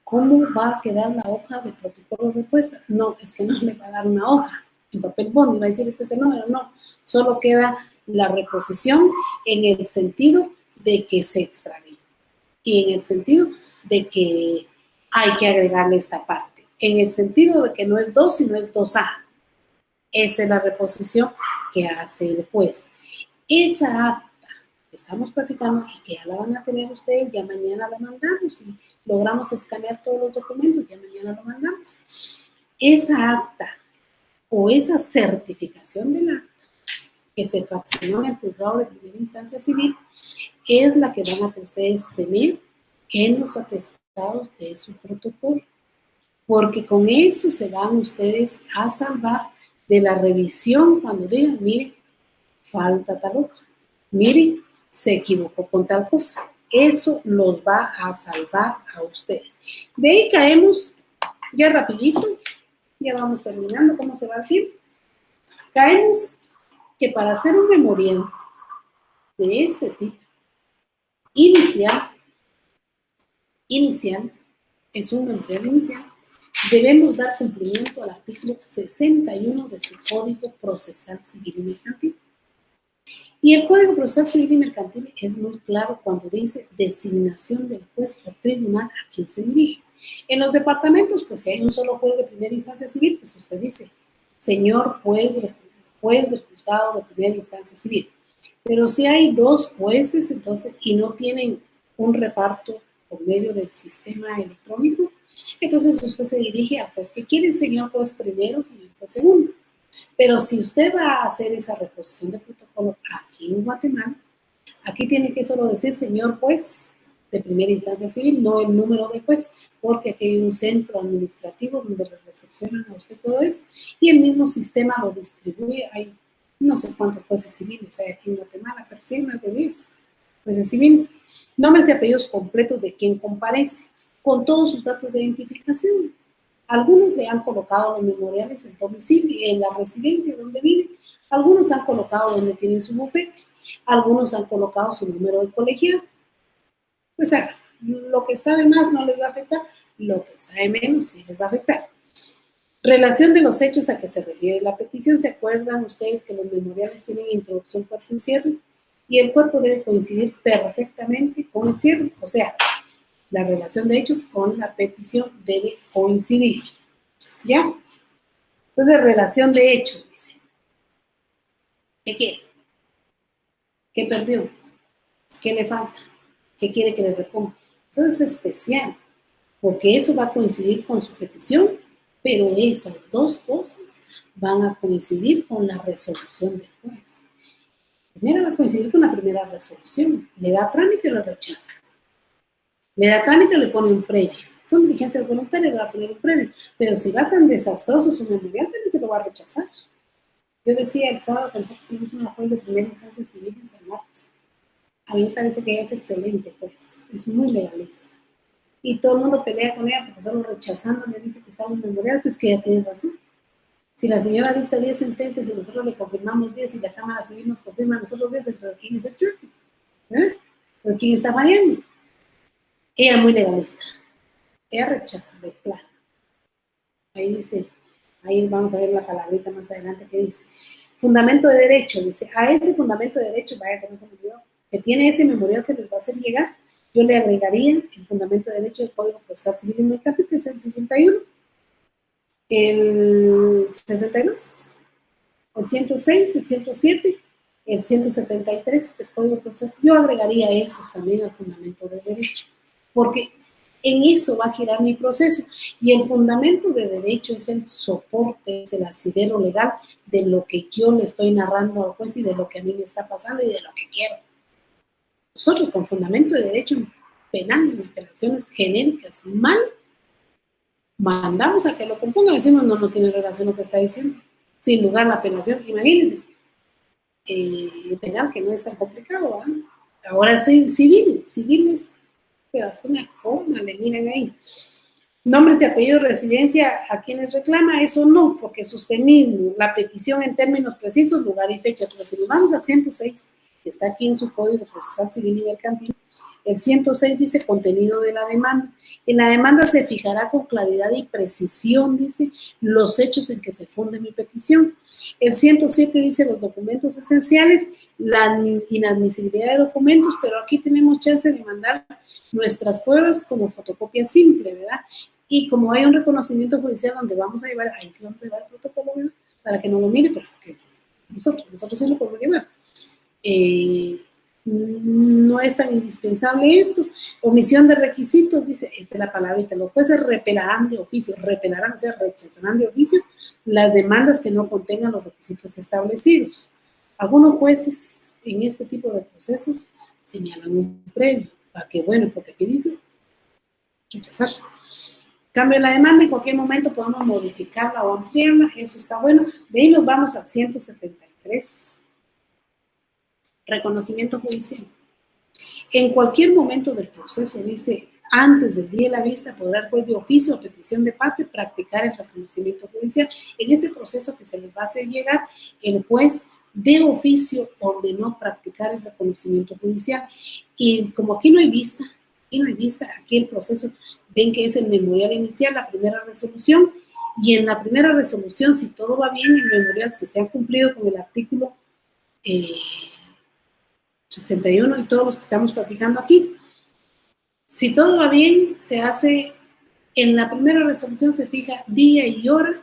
¿Cómo va a quedar la hoja de protocolo repuesta? No, es que no le va a dar una hoja en papel bond y va a decir este es el número, no. Solo queda la reposición en el sentido de que se extravió y en el sentido de que hay que agregarle esta parte, en el sentido de que no es 2, sino es 2A. Esa es la reposición que hace el juez. Esa acta que estamos practicando y que ya la van a tener ustedes, ya mañana la mandamos y logramos escanear todos los documentos, ya mañana lo mandamos. Esa acta o esa certificación del acta que se fraccionó en el juzgado de primera instancia civil es la que van a ustedes tener en los atestados de su protocolo, porque con eso se van ustedes a salvar de la revisión cuando digan, mire, falta tal hoja, mire, se equivocó con tal cosa. Eso los va a salvar a ustedes. De ahí caemos, ya rapidito, ya vamos terminando, ¿cómo se va a decir? Caemos que para hacer un memorial de este tipo, inicial, es un memorial inicial, debemos dar cumplimiento al artículo 61 de su Código Procesal Civil y Mercantil. Y el Código Procesal Civil y Mercantil es muy claro cuando dice designación del juez o tribunal a quien se dirige. En los departamentos, pues si hay un solo juez de primera instancia civil, pues usted dice, señor juez del juzgado de primera instancia civil. Pero si hay dos jueces, entonces, y no tienen un reparto por medio del sistema electrónico, entonces usted se dirige a juez que quiere, señor juez primero, señor juez segundo. Pero si usted va a hacer esa reposición de protocolo aquí en Guatemala, aquí tiene que solo decir señor juez de primera instancia civil, no el número de juez, porque aquí hay un centro administrativo donde le recepcionan a usted todo esto y el mismo sistema lo distribuye. Hay no sé cuántos jueces civiles hay aquí en Guatemala, pero sí hay más de 10 jueces civiles. Nombres y apellidos completos de quien comparece, con todos sus datos de identificación. Algunos le han colocado los memoriales en domicilio, en la residencia donde viven. Algunos han colocado donde tienen su bufete. Algunos han colocado su número de colegiado. Pues lo que está de más no les va a afectar, lo que está de menos sí les va a afectar. Relación de los hechos a que se refiere la petición. ¿Se acuerdan ustedes que los memoriales tienen introducción, cuerpo y cierre? Y el cuerpo debe coincidir perfectamente con el cierre. O sea, la relación de hechos con la petición debe coincidir. ¿Ya? Entonces, relación de hechos, dice. ¿Qué quiere? ¿Qué perdió? ¿Qué le falta? ¿Qué quiere que le reponga? Entonces es especial, porque eso va a coincidir con su petición, pero esas dos cosas van a coincidir con la resolución del juez. Primero va a coincidir con la primera resolución. ¿Le da trámite o lo rechaza? Le da trámite o le pone un premio. Son diligencias voluntarias, le va a poner un premio. Pero si va tan desastroso su memorial, también se lo va a rechazar. Yo decía el sábado que nosotros tuvimos un apoyo de primera instancia civil en San Marcos. A mí me parece que ella es excelente, pues. Es muy legalista. Y todo el mundo pelea con ella porque solo rechazando le dice que está en memorial, pues que ella tiene razón. Si la señora dicta 10 sentencias y nosotros le confirmamos 10 y la Cámara Civil nos confirma a nosotros 10, dentro de quién es el truco, ¿eh? ¿De quién está fallando? Ella muy legalista. Ella rechaza de plano. Ahí dice, ahí vamos a ver la palabrita más adelante que dice. Fundamento de derecho, dice, a ese fundamento de derecho, vaya que no se me olvidó, que tiene ese memorial que les va a hacer llegar, yo le agregaría el fundamento de derecho del Código Procesal Civil y Mercantil, que es el 61, el 62, el 106, el 107, el 173 del Código Procesal. Yo agregaría esos también al fundamento de derecho, porque en eso va a girar mi proceso. Y el fundamento de derecho es el soporte, es el asidero legal de lo que yo le estoy narrando al juez y de lo que a mí me está pasando y de lo que quiero. Nosotros con fundamento de derecho penal, en apelaciones genéricas, mal, mandamos a que lo componga, decimos no tiene relación lo que está diciendo. Sin lugar la apelación, imagínense. Penal que no es tan complicado, ¿eh? Ahora sí, civiles, pero hasta una coma, le miran ahí. Nombres y apellidos, residencia, a quienes reclama, eso no, porque sostenimos la petición en términos precisos, lugar y fecha. Pero si nos vamos al 106, que está aquí en su Código Procesal Civil y Mercantil, el 106 dice contenido de la demanda. En la demanda se fijará con claridad y precisión, dice, los hechos en que se funde mi petición. El 107 dice los documentos esenciales, la inadmisibilidad de documentos, pero aquí tenemos chance de mandar nuestras pruebas como fotocopia simple, ¿verdad? Y como hay un reconocimiento judicial donde vamos a llevar, ahí sí vamos a llevar el protocolo, ¿verdad? Para que no lo mire, pero que nosotros sí lo podemos llevar. No es tan indispensable esto. Omisión de requisitos, dice, esta es la palabrita, los jueces repelarán de oficio, o sea, rechazarán de oficio las demandas que no contengan los requisitos establecidos. Algunos jueces en este tipo de procesos señalan un premio, para que bueno, porque aquí dice rechazar. Cambio la demanda, en cualquier momento podemos modificarla o ampliarla, eso está bueno. De ahí nos vamos al 173. Reconocimiento judicial. En cualquier momento del proceso, dice, antes del día de la vista, podrá el juez de oficio o petición de parte practicar el reconocimiento judicial. En este proceso que se les va a hacer llegar, el juez de oficio ordenó practicar el reconocimiento judicial. Y como aquí no hay vista, aquí el proceso, ven que es el memorial inicial, la primera resolución, y en la primera resolución, si todo va bien, el memorial, si se ha cumplido con el artículo 61 y todos los que estamos practicando aquí. Si todo va bien, se hace, en la primera resolución se fija día y hora,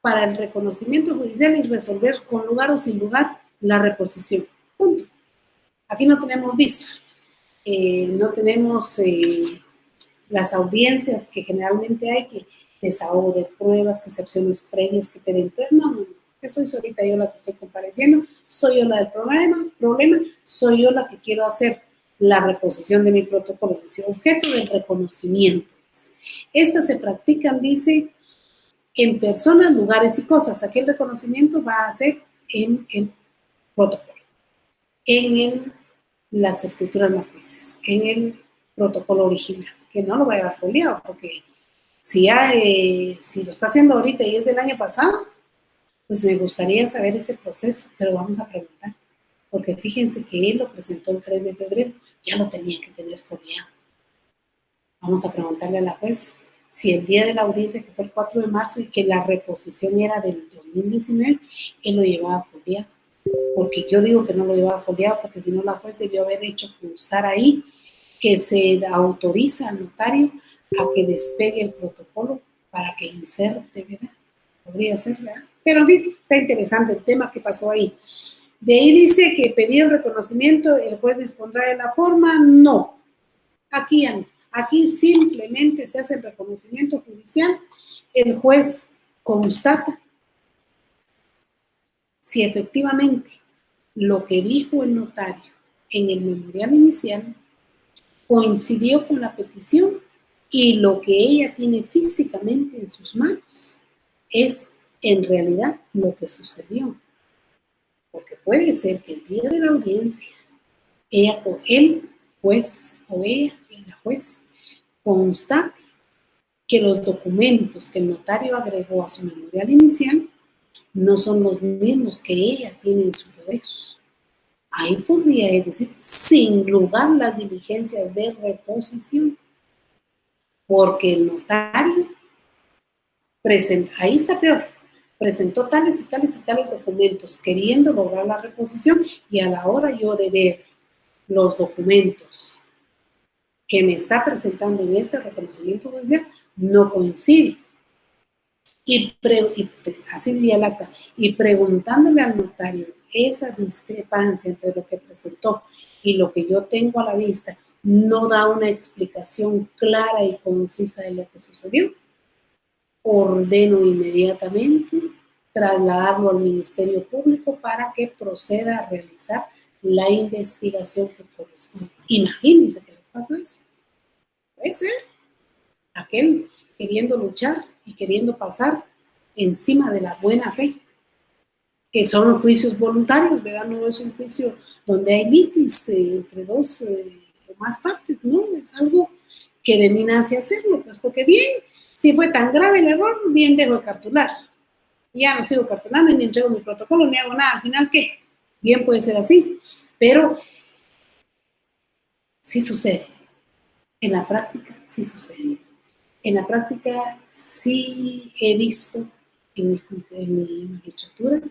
para el reconocimiento judicial y resolver con lugar o sin lugar la reposición. Punto. Aquí no tenemos vista, no tenemos las audiencias que generalmente hay, que desahogo de pruebas, que excepciones previas, que perentorias, no, que soy ahorita yo la que estoy compareciendo, soy yo la del problema, soy yo la que quiero hacer la reposición de mi protocolo, es objeto del reconocimiento. Estas se practican, dice, en personas, lugares y cosas. Aquí el reconocimiento va a ser en el protocolo, en las escrituras matrices, en el protocolo original, que no lo vaya a llevar foliado, porque si lo está haciendo ahorita y es del año pasado, pues me gustaría saber ese proceso, pero vamos a preguntar, porque fíjense que él lo presentó el 3 de febrero, ya lo tenía que tener foliado. Vamos a preguntarle a la juez si el día de la audiencia, que fue el 4 de marzo, y que la reposición era del 2019, él lo llevaba foliado. Porque yo digo que no lo llevaba foliado, porque si no la juez debió haber hecho constar ahí que se autoriza al notario a que despegue el protocolo para que inserte, ¿verdad? Podría ser, ¿verdad? Pero sí, está interesante el tema que pasó ahí. De ahí dice que pedir el reconocimiento, el juez dispondrá de la forma, no. Aquí ya no. Aquí simplemente se hace el reconocimiento judicial, el juez constata si efectivamente lo que dijo el notario en el memorial inicial coincidió con la petición y lo que ella tiene físicamente en sus manos es en realidad lo que sucedió. Porque puede ser que el día de la audiencia, ella o él, juez o ella, la juez, constate que los documentos que el notario agregó a su memorial inicial no son los mismos que ella tiene en su poder. Ahí podría decir, sin lugar, las diligencias de reposición, porque el notario presenta, ahí está peor, presentó tales y tales y tales documentos queriendo lograr la reposición y a la hora yo de ver los documentos que me está presentando en este reconocimiento judicial no coincide. Y así diría el acta, y preguntándole al notario esa discrepancia entre lo que presentó y lo que yo tengo a la vista, no da una explicación clara y concisa de lo que sucedió, ordeno inmediatamente trasladarlo al Ministerio Público para que proceda a realizar la investigación que corresponde. Imagínense que les pasa eso. Puede ser aquel queriendo luchar y queriendo pasar encima de la buena fe, que son juicios voluntarios, ¿verdad? No es un juicio donde hay litis entre dos o más partes, no, es algo que de mí nace hacerlo, pues porque bien, si fue tan grave el error, bien dejo de cartular. Ya no sigo cartulando, ni entrego mi protocolo, ni hago nada. Al final, ¿qué? Bien puede ser así, pero sí sucede. En la práctica, sí sucede. En la práctica, sí he visto en mi magistratura,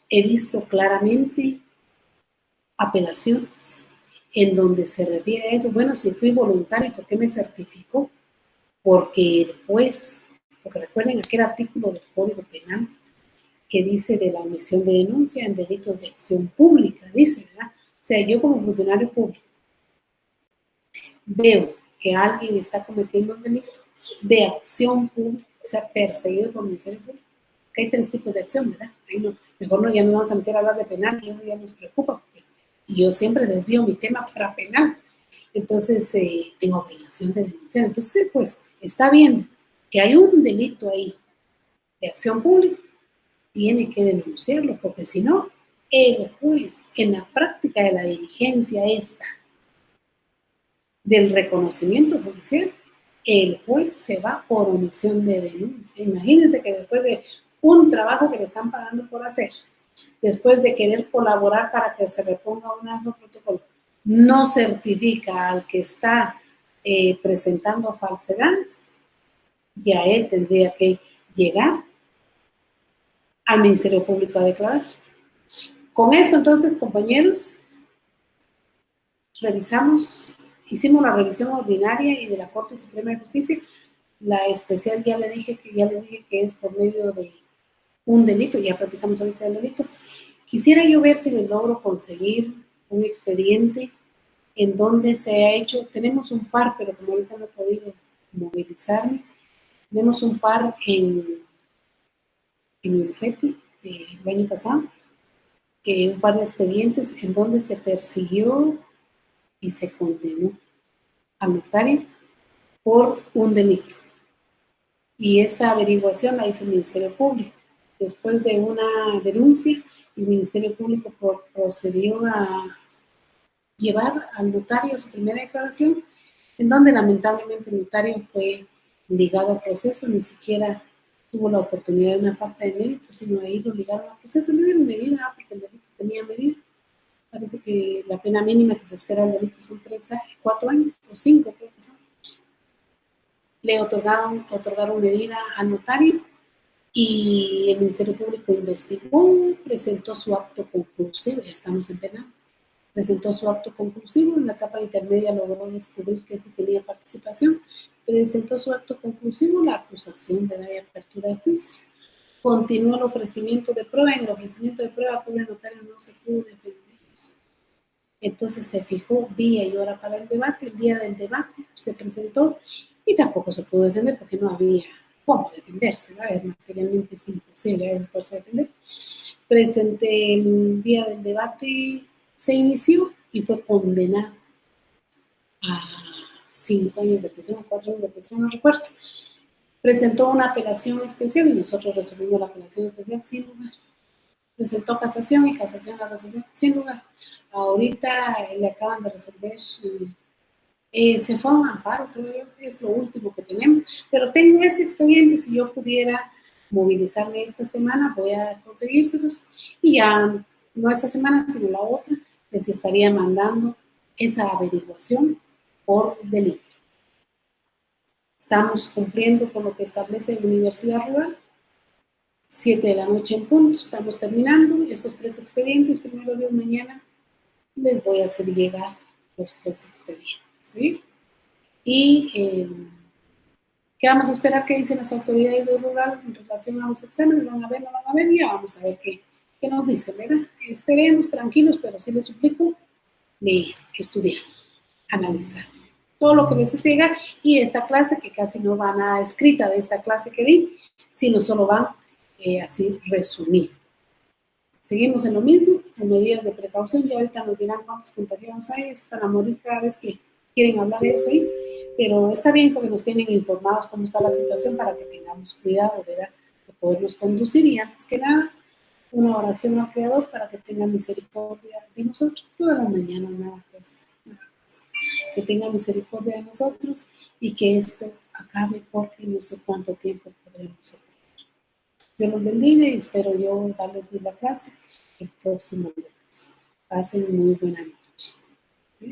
he visto claramente apelaciones en donde se refiere a eso. Bueno, si fui voluntario, ¿por qué me certificó? Porque el juez, porque recuerden aquel artículo del Código Penal que dice de la omisión de denuncia en delitos de acción pública, dice, ¿verdad? O sea, yo como funcionario público veo que alguien está cometiendo un delito de acción pública, o sea, perseguido por el Ministerio Público, que hay tres tipos de acción, ¿verdad? Ahí no, mejor no, ya no vamos a meter a hablar de penal, y eso ya nos preocupa, porque, y yo siempre desvío mi tema para penal, entonces tengo obligación de denunciar. Entonces, pues, está viendo que hay un delito ahí de acción pública, tiene que denunciarlo, porque si no, el juez, en la práctica de la diligencia esta, del reconocimiento judicial, el juez se va por omisión de denuncia. Imagínense que después de un trabajo que le están pagando por hacer, después de querer colaborar para que se reponga un nuevo protocolo, no certifica al que está presentando falsedades, y a él tendría que llegar al Ministerio Público a declarar. Con esto, entonces, compañeros, hicimos la revisión ordinaria y de la Corte Suprema de Justicia. La especial ya le dije que es por medio de un delito, ya platicamos ahorita del delito. Quisiera yo ver si les logro conseguir un expediente en donde se ha hecho, tenemos un par, pero como ahorita no he podido movilizarme, tenemos un par en mi bufete el año pasado, un par de expedientes en donde se persiguió y se condenó al notario por un delito. Y esta averiguación la hizo el Ministerio Público. Después de una denuncia, el Ministerio Público procedió a llevar al notario a su primera declaración, en donde lamentablemente el notario fue ligado al proceso, ni siquiera tuvo la oportunidad de una falta de mérito, sino ahí lo ligaron al proceso. No dieron medida, porque el delito tenía medida. Parece que la pena mínima que se espera del delito son 4 años o 5, creo que son. Le otorgaron medida al notario y el Ministerio Público investigó, presentó su acto conclusivo, ya estamos en penal, presentó su acto conclusivo, en la etapa intermedia logró descubrir que sí tenía participación, presentó su acto conclusivo, la acusación de la apertura de juicio. Continuó el ofrecimiento de prueba, en el ofrecimiento de prueba por el notario no se pudo defender. Entonces se fijó día y hora para el debate, el día del debate se presentó y tampoco se pudo defender porque no había cómo defenderse, ¿verdad? Materialmente es imposible a veces poderse defender. Presenté el día del debate, se inició y fue condenado a 5 años de prisión, 4 años de prisión, no recuerdo. Presentó una apelación especial y nosotros resolvimos la apelación especial sin lugar. Presentó casación y casación la resolvió sin lugar. Ahorita le acaban de resolver, se fue a un amparo, creo que es lo último que tenemos, pero tengo ese expediente. Si yo pudiera movilizarme esta semana, voy a conseguírselos y ya no esta semana, sino la otra, les estaría mandando esa averiguación por delito. Estamos cumpliendo con lo que establece la Universidad Rural. 7 de la noche en punto, estamos terminando estos 3 expedientes. Primero Dios, mañana les voy a hacer llegar los 3 expedientes, ¿sí? Y ¿qué vamos a esperar que dicen las autoridades de Rural en relación a los exámenes? ¿Van a ver, no van a ver? Ya vamos a ver qué nos dicen, ¿verdad? Esperemos, tranquilos, pero sí les suplico leer, estudiar, analizar todo lo que les llega. Y esta clase, que casi no va nada escrita de esta clase que di, sino solo van así resumir. Seguimos en lo mismo, con medidas de precaución. Ya ahorita nos dirán cuántos contagiados hay, es para morir cada vez que quieren hablar de eso ahí, pero está bien porque nos tienen informados cómo está la situación para que tengamos cuidado, ¿verdad?, de podernos conducir. Y antes que nada, una oración al Creador para que tenga misericordia de nosotros toda la mañana, nada cuesta, que tenga misericordia de nosotros y que esto acabe, porque no sé cuánto tiempo podremos soportar. Dios los bendiga y espero yo darles la clase el próximo lunes. Pasen muy buena noche. ¿Sí?